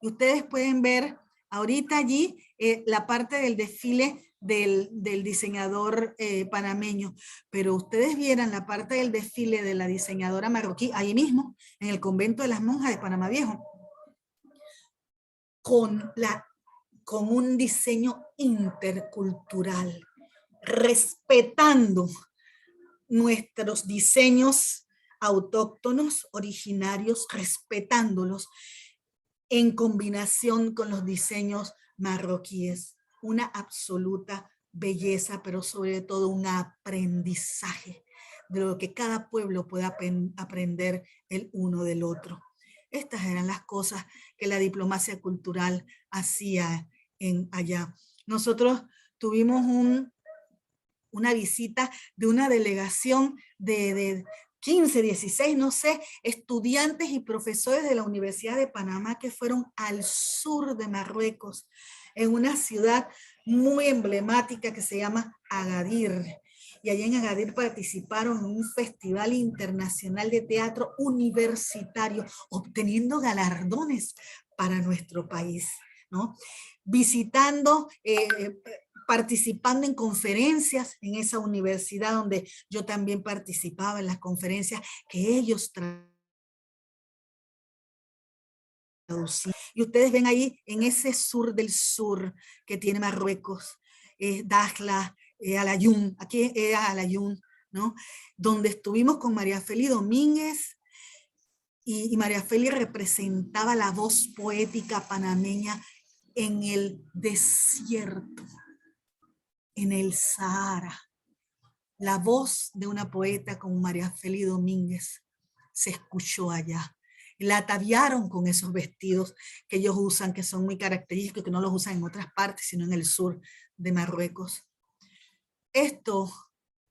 Y ustedes pueden ver ahorita allí la parte del desfile del diseñador panameño, pero ustedes vieran la parte del desfile de la diseñadora marroquí ahí mismo, en el convento de las monjas de Panamá Viejo, con un diseño intercultural, respetando nuestros diseños autóctonos, originarios, respetándolos en combinación con los diseños marroquíes. Una absoluta belleza, pero sobre todo un aprendizaje de lo que cada pueblo puede aprender el uno del otro. Estas eran las cosas que la diplomacia cultural hacía allá. Nosotros tuvimos una visita de una delegación de 15, 16, no sé, estudiantes y profesores de la Universidad de Panamá que fueron al sur de Marruecos, en una ciudad muy emblemática que se llama Agadir. Y allá en Agadir participaron en un festival internacional de teatro universitario, obteniendo galardones para nuestro país, ¿no? Visitando, participando en conferencias en esa universidad donde yo también participaba en las conferencias que ellos traducían. Y ustedes ven ahí en ese sur del sur que tiene Marruecos, Dakhla, Al-Ayoun, aquí era Al-Ayoun, ¿no? Donde estuvimos con María Feli Domínguez, y María Feli representaba la voz poética panameña en el desierto, en el Sahara. La voz de una poeta como María Feli Domínguez se escuchó allá. La ataviaron con esos vestidos que ellos usan, que son muy característicos, que no los usan en otras partes, sino en el sur de Marruecos. Esto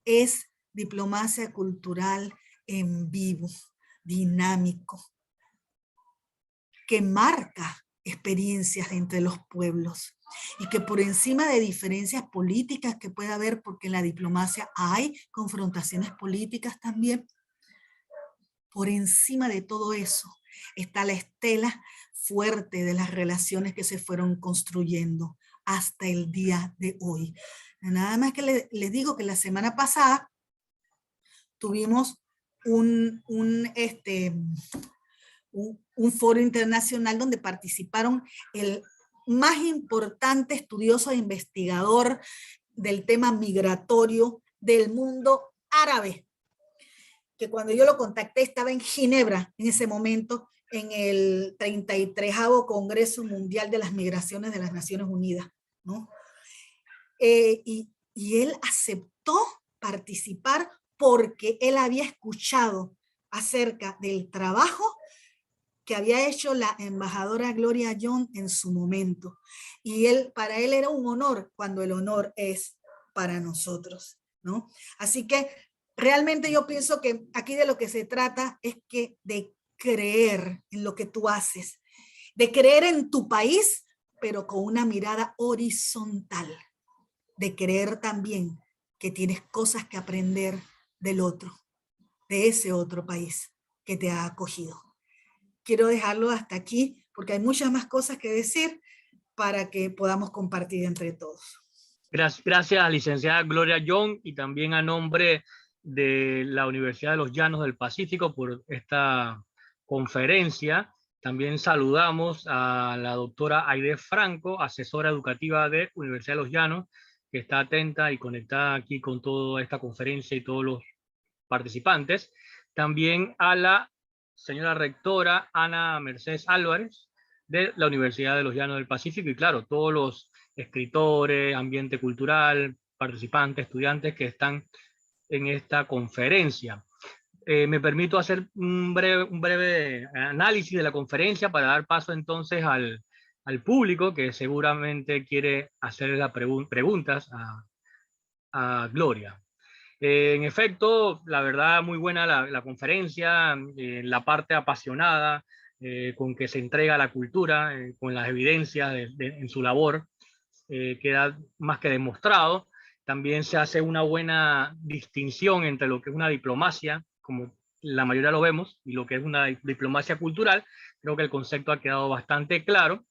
es diplomacia cultural en vivo, dinámico, que marca experiencias entre los pueblos, y que por encima de diferencias políticas que pueda haber, porque en la diplomacia hay confrontaciones políticas también, por encima de todo eso está la estela fuerte de las relaciones que se fueron construyendo hasta el día de hoy. Nada más que les digo que la semana pasada tuvimos un foro internacional donde participaron el más importante estudioso e investigador del tema migratorio del mundo árabe, que cuando yo lo contacté estaba en Ginebra en ese momento, en el 33º Congreso Mundial de las Migraciones de las Naciones Unidas, ¿no? Y él aceptó participar porque él había escuchado acerca del trabajo que había hecho la embajadora Gloria Young en su momento. Y para él era un honor, cuando el honor es para nosotros, ¿no? Así que realmente yo pienso que aquí de lo que se trata es de creer en lo que tú haces, de creer en tu país, pero con una mirada horizontal, de creer también que tienes cosas que aprender del otro, de ese otro país que te ha acogido. Quiero dejarlo hasta aquí porque hay muchas más cosas que decir para que podamos compartir entre todos. Gracias, licenciada Gloria Young, y también a nombre de la Universidad de los Llanos del Pacífico por esta conferencia. También saludamos a la doctora Aide Franco, asesora educativa de Universidad de los Llanos, que está atenta y conectada aquí con toda esta conferencia y todos los participantes. También a la señora rectora Ana Mercedes Álvarez de la Universidad de los Llanos del Pacífico, y claro, todos los escritores, ambiente cultural, participantes, estudiantes que están en esta conferencia. Me permito hacer un breve análisis de la conferencia para dar paso entonces al público que seguramente quiere hacer las preguntas a Gloria. En efecto, la verdad, muy buena la conferencia, la parte apasionada con que se entrega la cultura, con las evidencias en su labor, queda más que demostrado. También se hace una buena distinción entre lo que es una diplomacia, como la mayoría lo vemos, y lo que es una diplomacia cultural. Creo que el concepto ha quedado bastante claro.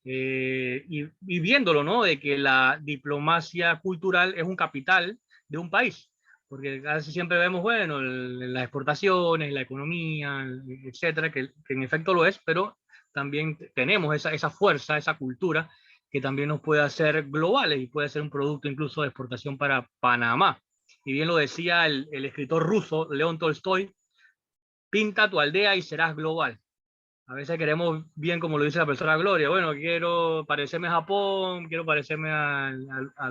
Y viéndolo, ¿no? De que la diplomacia cultural es un capital de un país, porque casi siempre vemos, bueno, las exportaciones, la economía, etcétera, que en efecto lo es, pero también tenemos esa fuerza, esa cultura que también nos puede hacer globales y puede ser un producto incluso de exportación para Panamá. Y bien lo decía el escritor ruso León Tolstoy: pinta tu aldea y serás global. A veces queremos, bien como lo dice la profesora Gloria, bueno, quiero parecerme a Japón, quiero parecerme a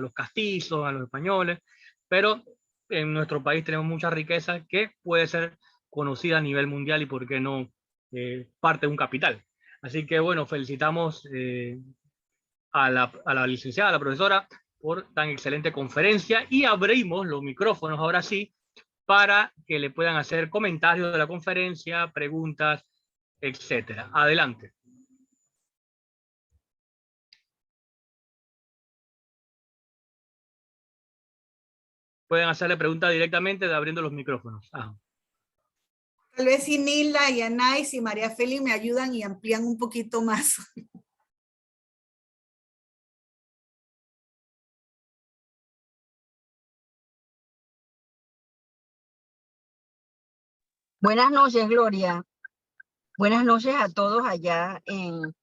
los castizos, a los españoles, pero en nuestro país tenemos mucha riqueza que puede ser conocida a nivel mundial y por qué no parte de un capital. Así que bueno, felicitamos a la licenciada, a la profesora, por tan excelente conferencia y abrimos los micrófonos ahora sí para que le puedan hacer comentarios de la conferencia, preguntas, etcétera. Adelante. Pueden hacerle preguntas directamente abriendo los micrófonos. Tal vez si Nilda y Anais y María Feli me ayudan y amplían un poquito más. Buenas noches, Gloria. Buenas noches a todos allá en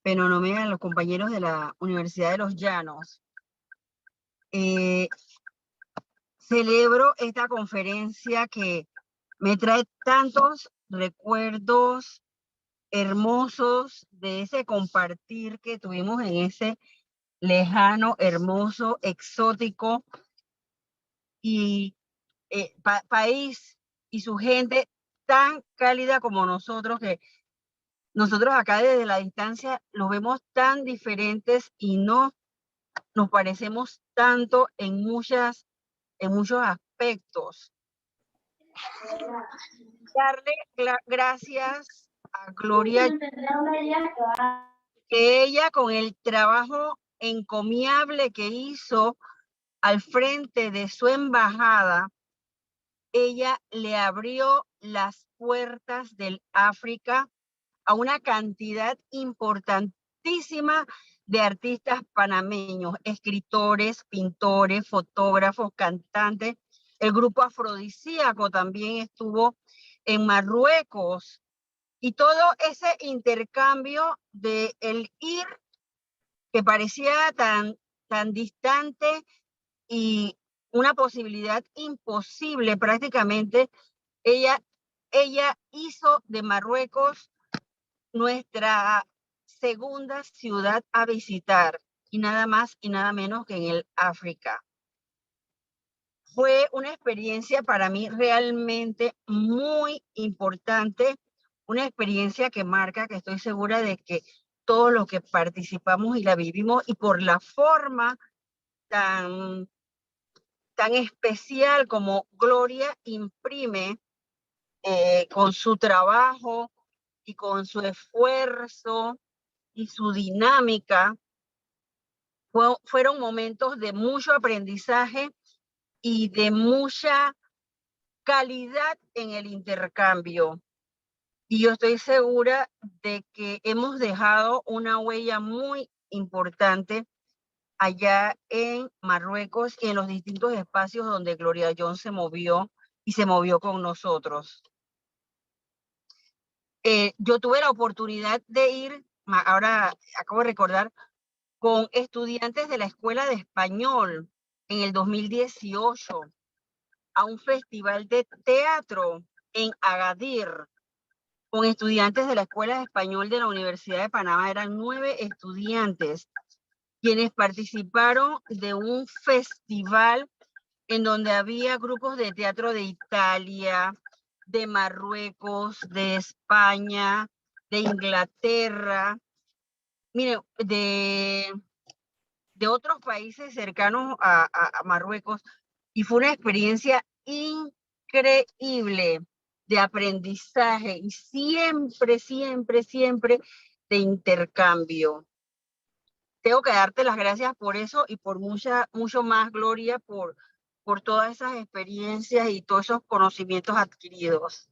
Penonomé, a los compañeros de la Universidad de los Llanos. Celebro esta conferencia que me trae tantos recuerdos hermosos de ese compartir que tuvimos en ese lejano, hermoso, exótico y país y su gente tan cálida como nosotros, que nosotros acá desde la distancia los vemos tan diferentes y no nos parecemos tanto en muchos aspectos. Darle gracias a Gloria, que ella con el trabajo encomiable que hizo al frente de su embajada, ella le abrió las puertas del África a una cantidad importantísima de artistas panameños, escritores, pintores, fotógrafos, cantantes. El grupo Afrodisíaco también estuvo en Marruecos. Y todo ese intercambio de el ir, que parecía tan distante y una posibilidad imposible prácticamente, ella hizo de Marruecos nuestra segunda ciudad a visitar, y nada más y nada menos que en el África. Fue una experiencia para mí realmente muy importante, una experiencia que marca, que estoy segura de que todos los que participamos y la vivimos, y por la forma tan especial como Gloria imprime con su trabajo y con su esfuerzo y su dinámica, fueron momentos de mucho aprendizaje y de mucha calidad en el intercambio. Y yo estoy segura de que hemos dejado una huella muy importante allá en Marruecos y en los distintos espacios donde Gloria Jones se movió y se movió con nosotros. Yo tuve la oportunidad de ir, ahora acabo de recordar, con estudiantes de la Escuela de Español en el 2018 a un festival de teatro en Agadir, con estudiantes de la Escuela de Español de la Universidad de Panamá. Eran 9 estudiantes. quienes participaron de un festival en donde había grupos de teatro de Italia, de Marruecos, de España, de Inglaterra, miren, de otros países cercanos a Marruecos, y fue una experiencia increíble de aprendizaje y siempre, siempre, siempre de intercambio. Tengo que darte las gracias por eso y por mucho más, Gloria, por todas esas experiencias y todos esos conocimientos adquiridos.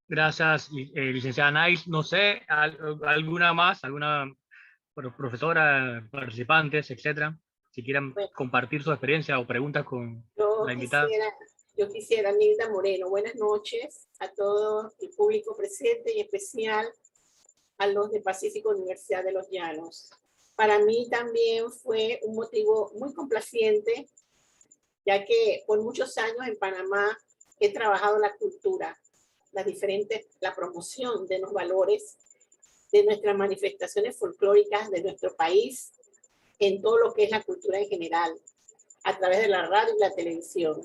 Gracias, licenciada Nice. No sé, alguna más, alguna profesora, participantes, etcétera, si quieran compartir su experiencia o preguntas con la invitada. Yo quisiera, Nilda Moreno, buenas noches a todo el público presente y en especial a los de Pacífico Universidad de los Llanos. Para mí también fue un motivo muy complaciente, ya que por muchos años en Panamá he trabajado la cultura, la promoción de los valores, de nuestras manifestaciones folclóricas de nuestro país, en todo lo que es la cultura en general, a través de la radio y la televisión.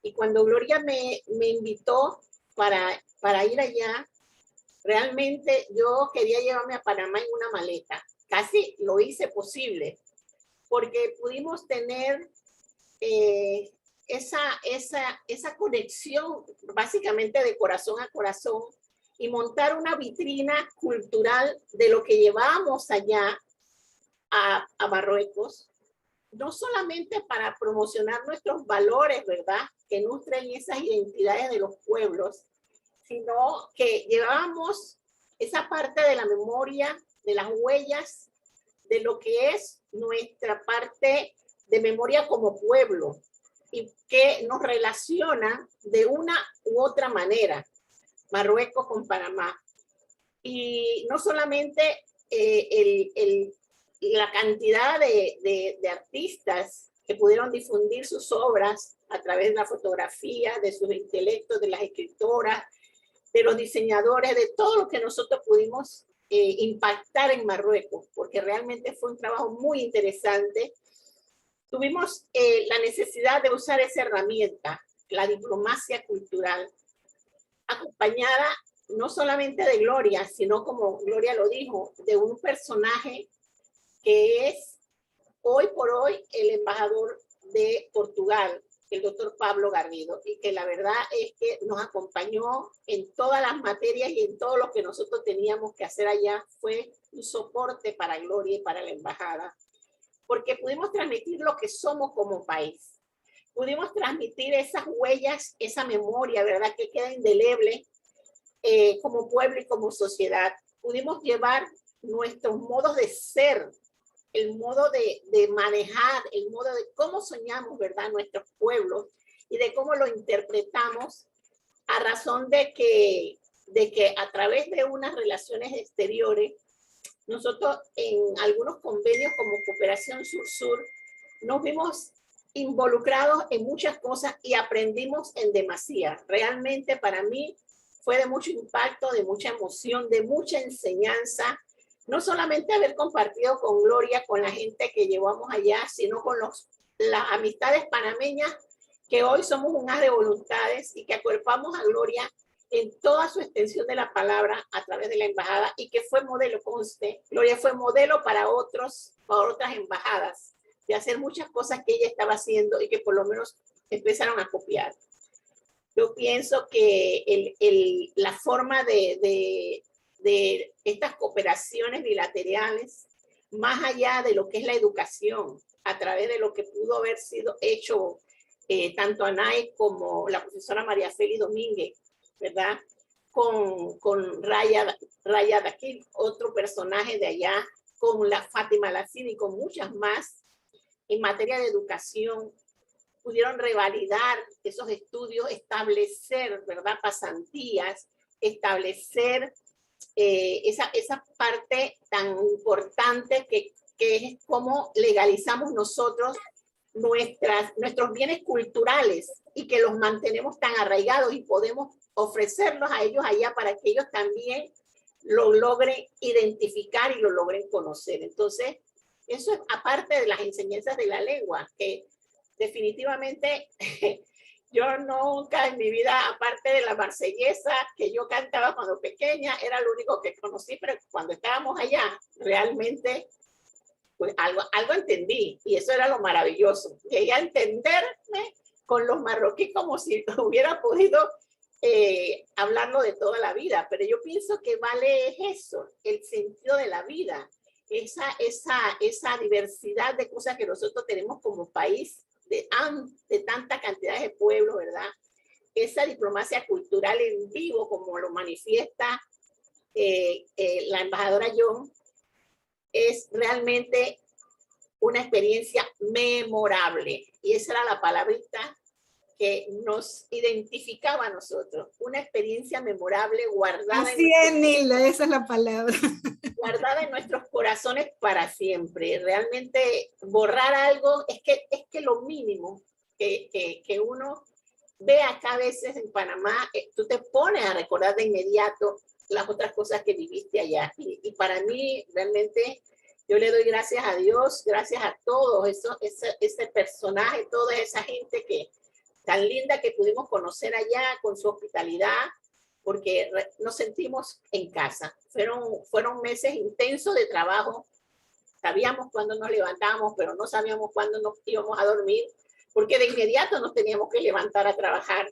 Y cuando Gloria me invitó para ir allá, realmente yo quería llevarme a Panamá en una maleta. Casi lo hice posible, porque pudimos tener esa conexión básicamente de corazón a corazón y montar una vitrina cultural de lo que llevábamos allá a Marruecos, no solamente para promocionar nuestros valores, ¿verdad?, que nutren esas identidades de los pueblos, sino que llevábamos esa parte de la memoria, de las huellas, de lo que es nuestra parte de memoria como pueblo y que nos relaciona de una u otra manera, Marruecos con Panamá. Y no solamente la cantidad de artistas que pudieron difundir sus obras a través de la fotografía, de sus intelectos, de las escritoras, de los diseñadores, de todo lo que nosotros pudimos impactar en Marruecos, porque realmente fue un trabajo muy interesante. Tuvimos la necesidad de usar esa herramienta, la diplomacia cultural, acompañada no solamente de Gloria, sino, como Gloria lo dijo, de un personaje que es hoy por hoy el embajador de Portugal, el doctor Pablo Garrido, y que la verdad es que nos acompañó en todas las materias y en todo lo que nosotros teníamos que hacer allá. Fue un soporte para Gloria y para la embajada, porque pudimos transmitir lo que somos como país. Pudimos transmitir esas huellas, esa memoria, ¿verdad?, que queda indeleble como pueblo y como sociedad. Pudimos llevar nuestros modos de ser, el modo de manejar, el modo de cómo soñamos, ¿verdad?, nuestros pueblos y de cómo lo interpretamos, a razón de que a través de unas relaciones exteriores, nosotros en algunos convenios como Cooperación Sur-Sur nos vimos involucrados en muchas cosas y aprendimos en demasía. Realmente para mí fue de mucho impacto, de mucha emoción, de mucha enseñanza. No solamente haber compartido con Gloria, con la gente que llevamos allá, sino con las amistades panameñas, que hoy somos un haz de voluntades y que acuerpamos a Gloria en toda su extensión de la palabra a través de la embajada, y que fue modelo, conste, Gloria fue modelo para otras embajadas, de hacer muchas cosas que ella estaba haciendo y que por lo menos empezaron a copiar. Yo pienso que la forma de estas cooperaciones bilaterales, más allá de lo que es la educación, a través de lo que pudo haber sido hecho tanto Anay como la profesora María Félix Domínguez, ¿verdad?, con Raya Daquil, otro personaje de allá, con la Fátima Lacini y con muchas más, en materia de educación, pudieron revalidar esos estudios, establecer, ¿verdad?, pasantías, establecer esa parte tan importante que es cómo legalizamos nosotros nuestros bienes culturales y que los mantenemos tan arraigados y podemos ofrecerlos a ellos allá para que ellos también lo logren identificar y lo logren conocer. Entonces, eso es aparte de las enseñanzas de la lengua, que definitivamente yo nunca en mi vida, aparte de la marsellesa que yo cantaba cuando pequeña, era lo único que conocí, pero cuando estábamos allá, realmente pues algo entendí, y eso era lo maravilloso. Llegué a entenderme con los marroquíes como si hubiera podido hablarlo de toda la vida, pero yo pienso que vale eso, el sentido de la vida, esa diversidad de cosas que nosotros tenemos como país, de tanta cantidad de pueblos, ¿verdad? Esa diplomacia cultural en vivo, como lo manifiesta la embajadora Young, es realmente una experiencia memorable. Y esa era la palabrita que nos identificaba a nosotros. Una experiencia memorable guardada. Así es, Nilda, esa es la palabra. Guardada en nuestros corazones para siempre. Realmente borrar algo es que lo mínimo que uno ve acá a veces en Panamá, tú te pones a recordar de inmediato las otras cosas que viviste allá. Y para mí, realmente, yo le doy gracias a Dios, gracias a todos ese personaje, toda esa gente tan linda que pudimos conocer allá con su hospitalidad, porque nos sentimos en casa. Fueron meses intensos de trabajo. Sabíamos cuándo nos levantábamos, pero no sabíamos cuándo nos íbamos a dormir, porque de inmediato nos teníamos que levantar a trabajar.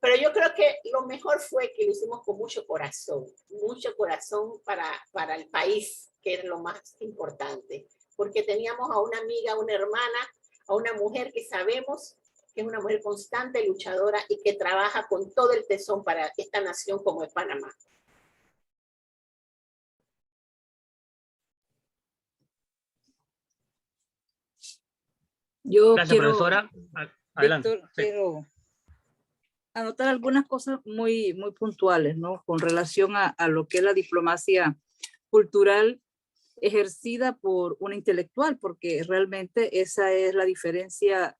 Pero yo creo que lo mejor fue que lo hicimos con mucho corazón para el país, que es lo más importante, porque teníamos a una amiga, una hermana, a una mujer que sabemos que es una mujer constante, luchadora y que trabaja con todo el tesón para esta nación como es Panamá. Yo Gracias, quiero, profesora. Adelante. Víctor, Sí. quiero anotar algunas cosas muy, muy puntuales, ¿no? Con relación a lo que es la diplomacia cultural ejercida por una intelectual, porque realmente esa es la diferencia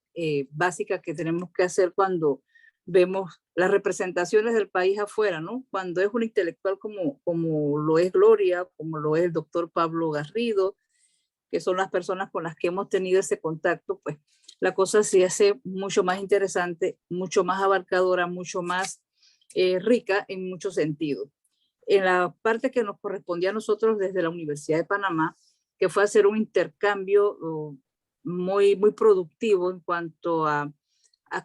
básica que tenemos que hacer cuando vemos las representaciones del país afuera, ¿no? Cuando es un intelectual como lo es Gloria, como lo es el doctor Pablo Garrido, que son las personas con las que hemos tenido ese contacto, pues la cosa se hace mucho más interesante, mucho más abarcadora, mucho más rica en muchos sentidos. En la parte que nos correspondía a nosotros desde la Universidad de Panamá, que fue hacer un intercambio muy, muy productivo en cuanto a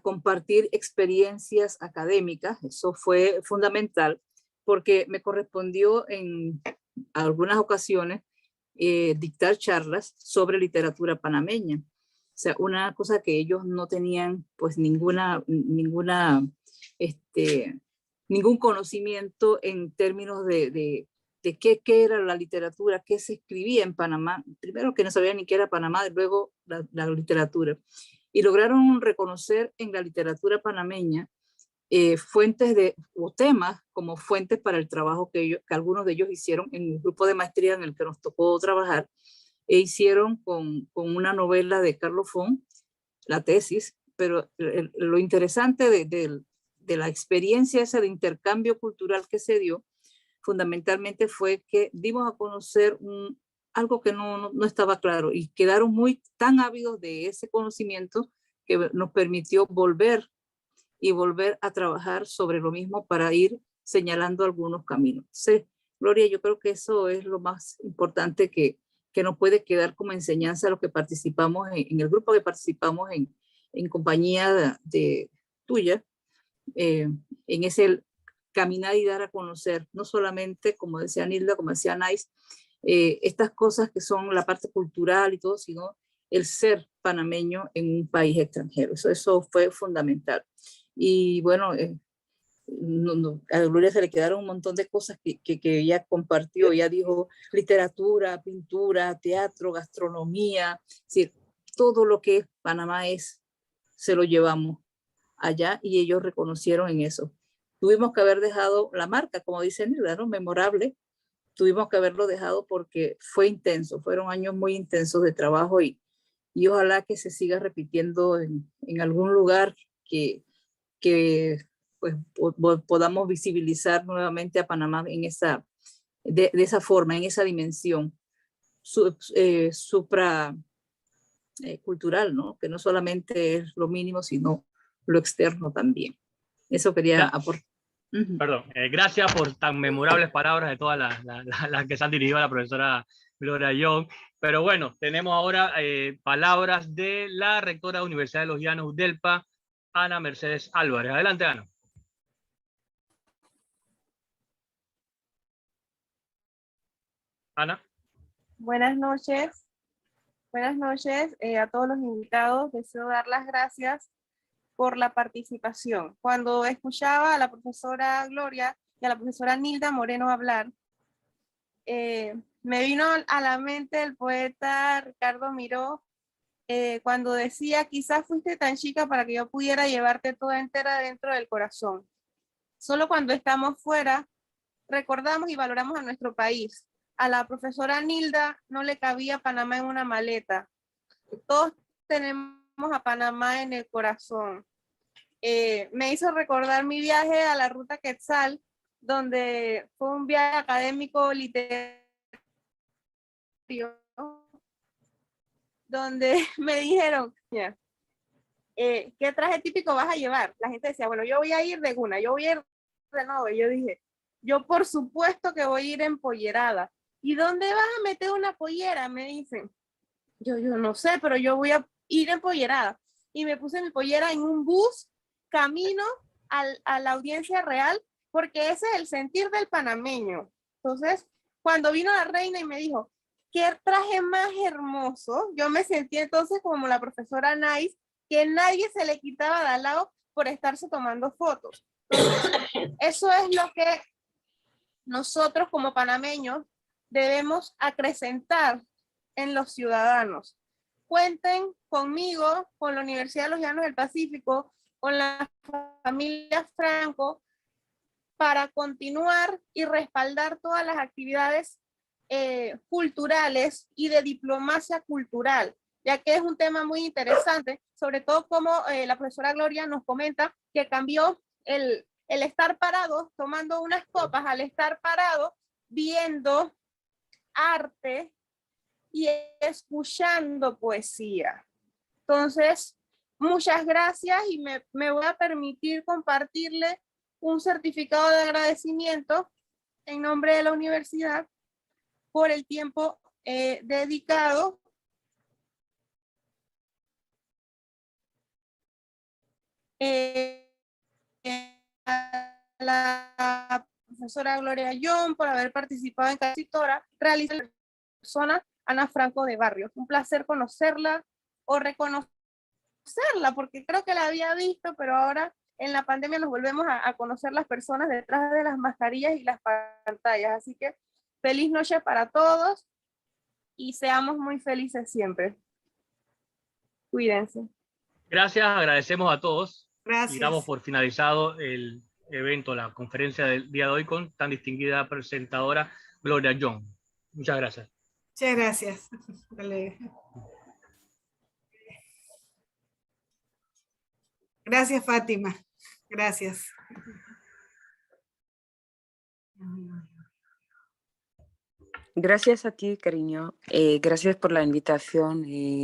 compartir experiencias académicas. Eso fue fundamental porque me correspondió en algunas ocasiones dictar charlas sobre literatura panameña. O sea, una cosa que ellos no tenían pues ningún conocimiento en términos de qué era la literatura, qué se escribía en Panamá. Primero que no sabían ni qué era Panamá, y luego la literatura. Y lograron reconocer en la literatura panameña fuentes o temas como fuentes para el trabajo que algunos de ellos hicieron en el grupo de maestría en el que nos tocó trabajar, e hicieron con una novela de Carlos Font, la tesis. Pero lo interesante de la experiencia esa de intercambio cultural que se dio, fundamentalmente fue que dimos a conocer algo que no estaba claro, y quedaron tan ávidos de ese conocimiento que nos permitió volver a trabajar sobre lo mismo para ir señalando algunos caminos. Entonces, Gloria, yo creo que eso es lo más importante que nos puede quedar como enseñanza a los que participamos en el grupo que participamos en compañía tuya, en ese caminar y dar a conocer, no solamente, como decía Nilda, como decía Nais, estas cosas que son la parte cultural y todo, sino el ser panameño en un país extranjero. Eso fue fundamental. Y bueno, a Gloria se le quedaron un montón de cosas que ella compartió. Ella dijo literatura, pintura, teatro, gastronomía, es decir, todo lo que Panamá se lo llevamos allá, y ellos reconocieron en eso. Tuvimos que haber dejado la marca, como dice Nilda, ¿no? Memorable. Tuvimos que haberlo dejado porque fue intenso, fueron años muy intensos de trabajo, y ojalá que se siga repitiendo en algún lugar que pues podamos visibilizar nuevamente a Panamá en de esa forma, en esa dimensión supra cultural, ¿no? Que no solamente es lo mínimo, sino lo externo también. Eso quería aportar. Perdón, gracias por tan memorables palabras de todas las que se han dirigido a la profesora Gloria Young. Pero bueno, tenemos ahora palabras de la rectora de la Universidad de los Llanos UDELPA, Ana Mercedes Álvarez. Adelante, Ana. Ana. Buenas noches. Buenas noches a todos los invitados. Deseo dar las gracias por la participación. Cuando escuchaba a la profesora Gloria y a la profesora Nilda Moreno hablar, me vino a la mente el poeta Ricardo Miró, cuando decía, quizás fuiste tan chica para que yo pudiera llevarte toda entera dentro del corazón. Solo cuando estamos fuera, recordamos y valoramos a nuestro país. A la profesora Nilda no le cabía Panamá en una maleta. Todos tenemos a Panamá en el corazón. Me hizo recordar mi viaje a la Ruta Quetzal, donde fue un viaje académico literario, donde me dijeron, ¿qué traje típico vas a llevar? La gente decía, bueno, yo voy a ir de Guna, yo voy a ir de nuevo. Y yo dije, yo por supuesto que voy a ir empollerada. ¿Y dónde vas a meter una pollera? Me dicen. Yo no sé, pero yo voy a ir empollerada. Y me puse mi pollera en un bus, camino a la audiencia real, porque ese es el sentir del panameño. Entonces, cuando vino la reina y me dijo, ¿qué traje más hermoso? Yo me sentí entonces como la profesora Nice, que nadie se le quitaba de al lado por estarse tomando fotos. Entonces, eso es lo que nosotros como panameños debemos acrecentar en los ciudadanos. Cuenten conmigo, con la Universidad de los Llanos del Pacífico, con la familia Franco, para continuar y respaldar todas las actividades culturales y de diplomacia cultural, ya que es un tema muy interesante, sobre todo como la profesora Gloria nos comenta que cambió el estar parado tomando unas copas al estar parado viendo arte y escuchando poesía. Entonces, muchas gracias y me voy a permitir compartirle un certificado de agradecimiento en nombre de la universidad por el tiempo dedicado a la profesora Gloria Young por haber participado en Casitora, realizar la persona Ana Franco de Barrios. Un placer conocerla o reconocerla, porque creo que la había visto, pero ahora en la pandemia nos volvemos a conocer las personas detrás de las mascarillas y las pantallas. Así que feliz noche para todos y seamos muy felices siempre. Cuídense. Gracias, agradecemos a todos. Gracias. Y damos por finalizado el evento, la conferencia del día de hoy con tan distinguida presentadora Gloria Young. Muchas gracias. Muchas gracias. Gracias, Fátima. Gracias. Gracias a ti, cariño. Gracias por la invitación.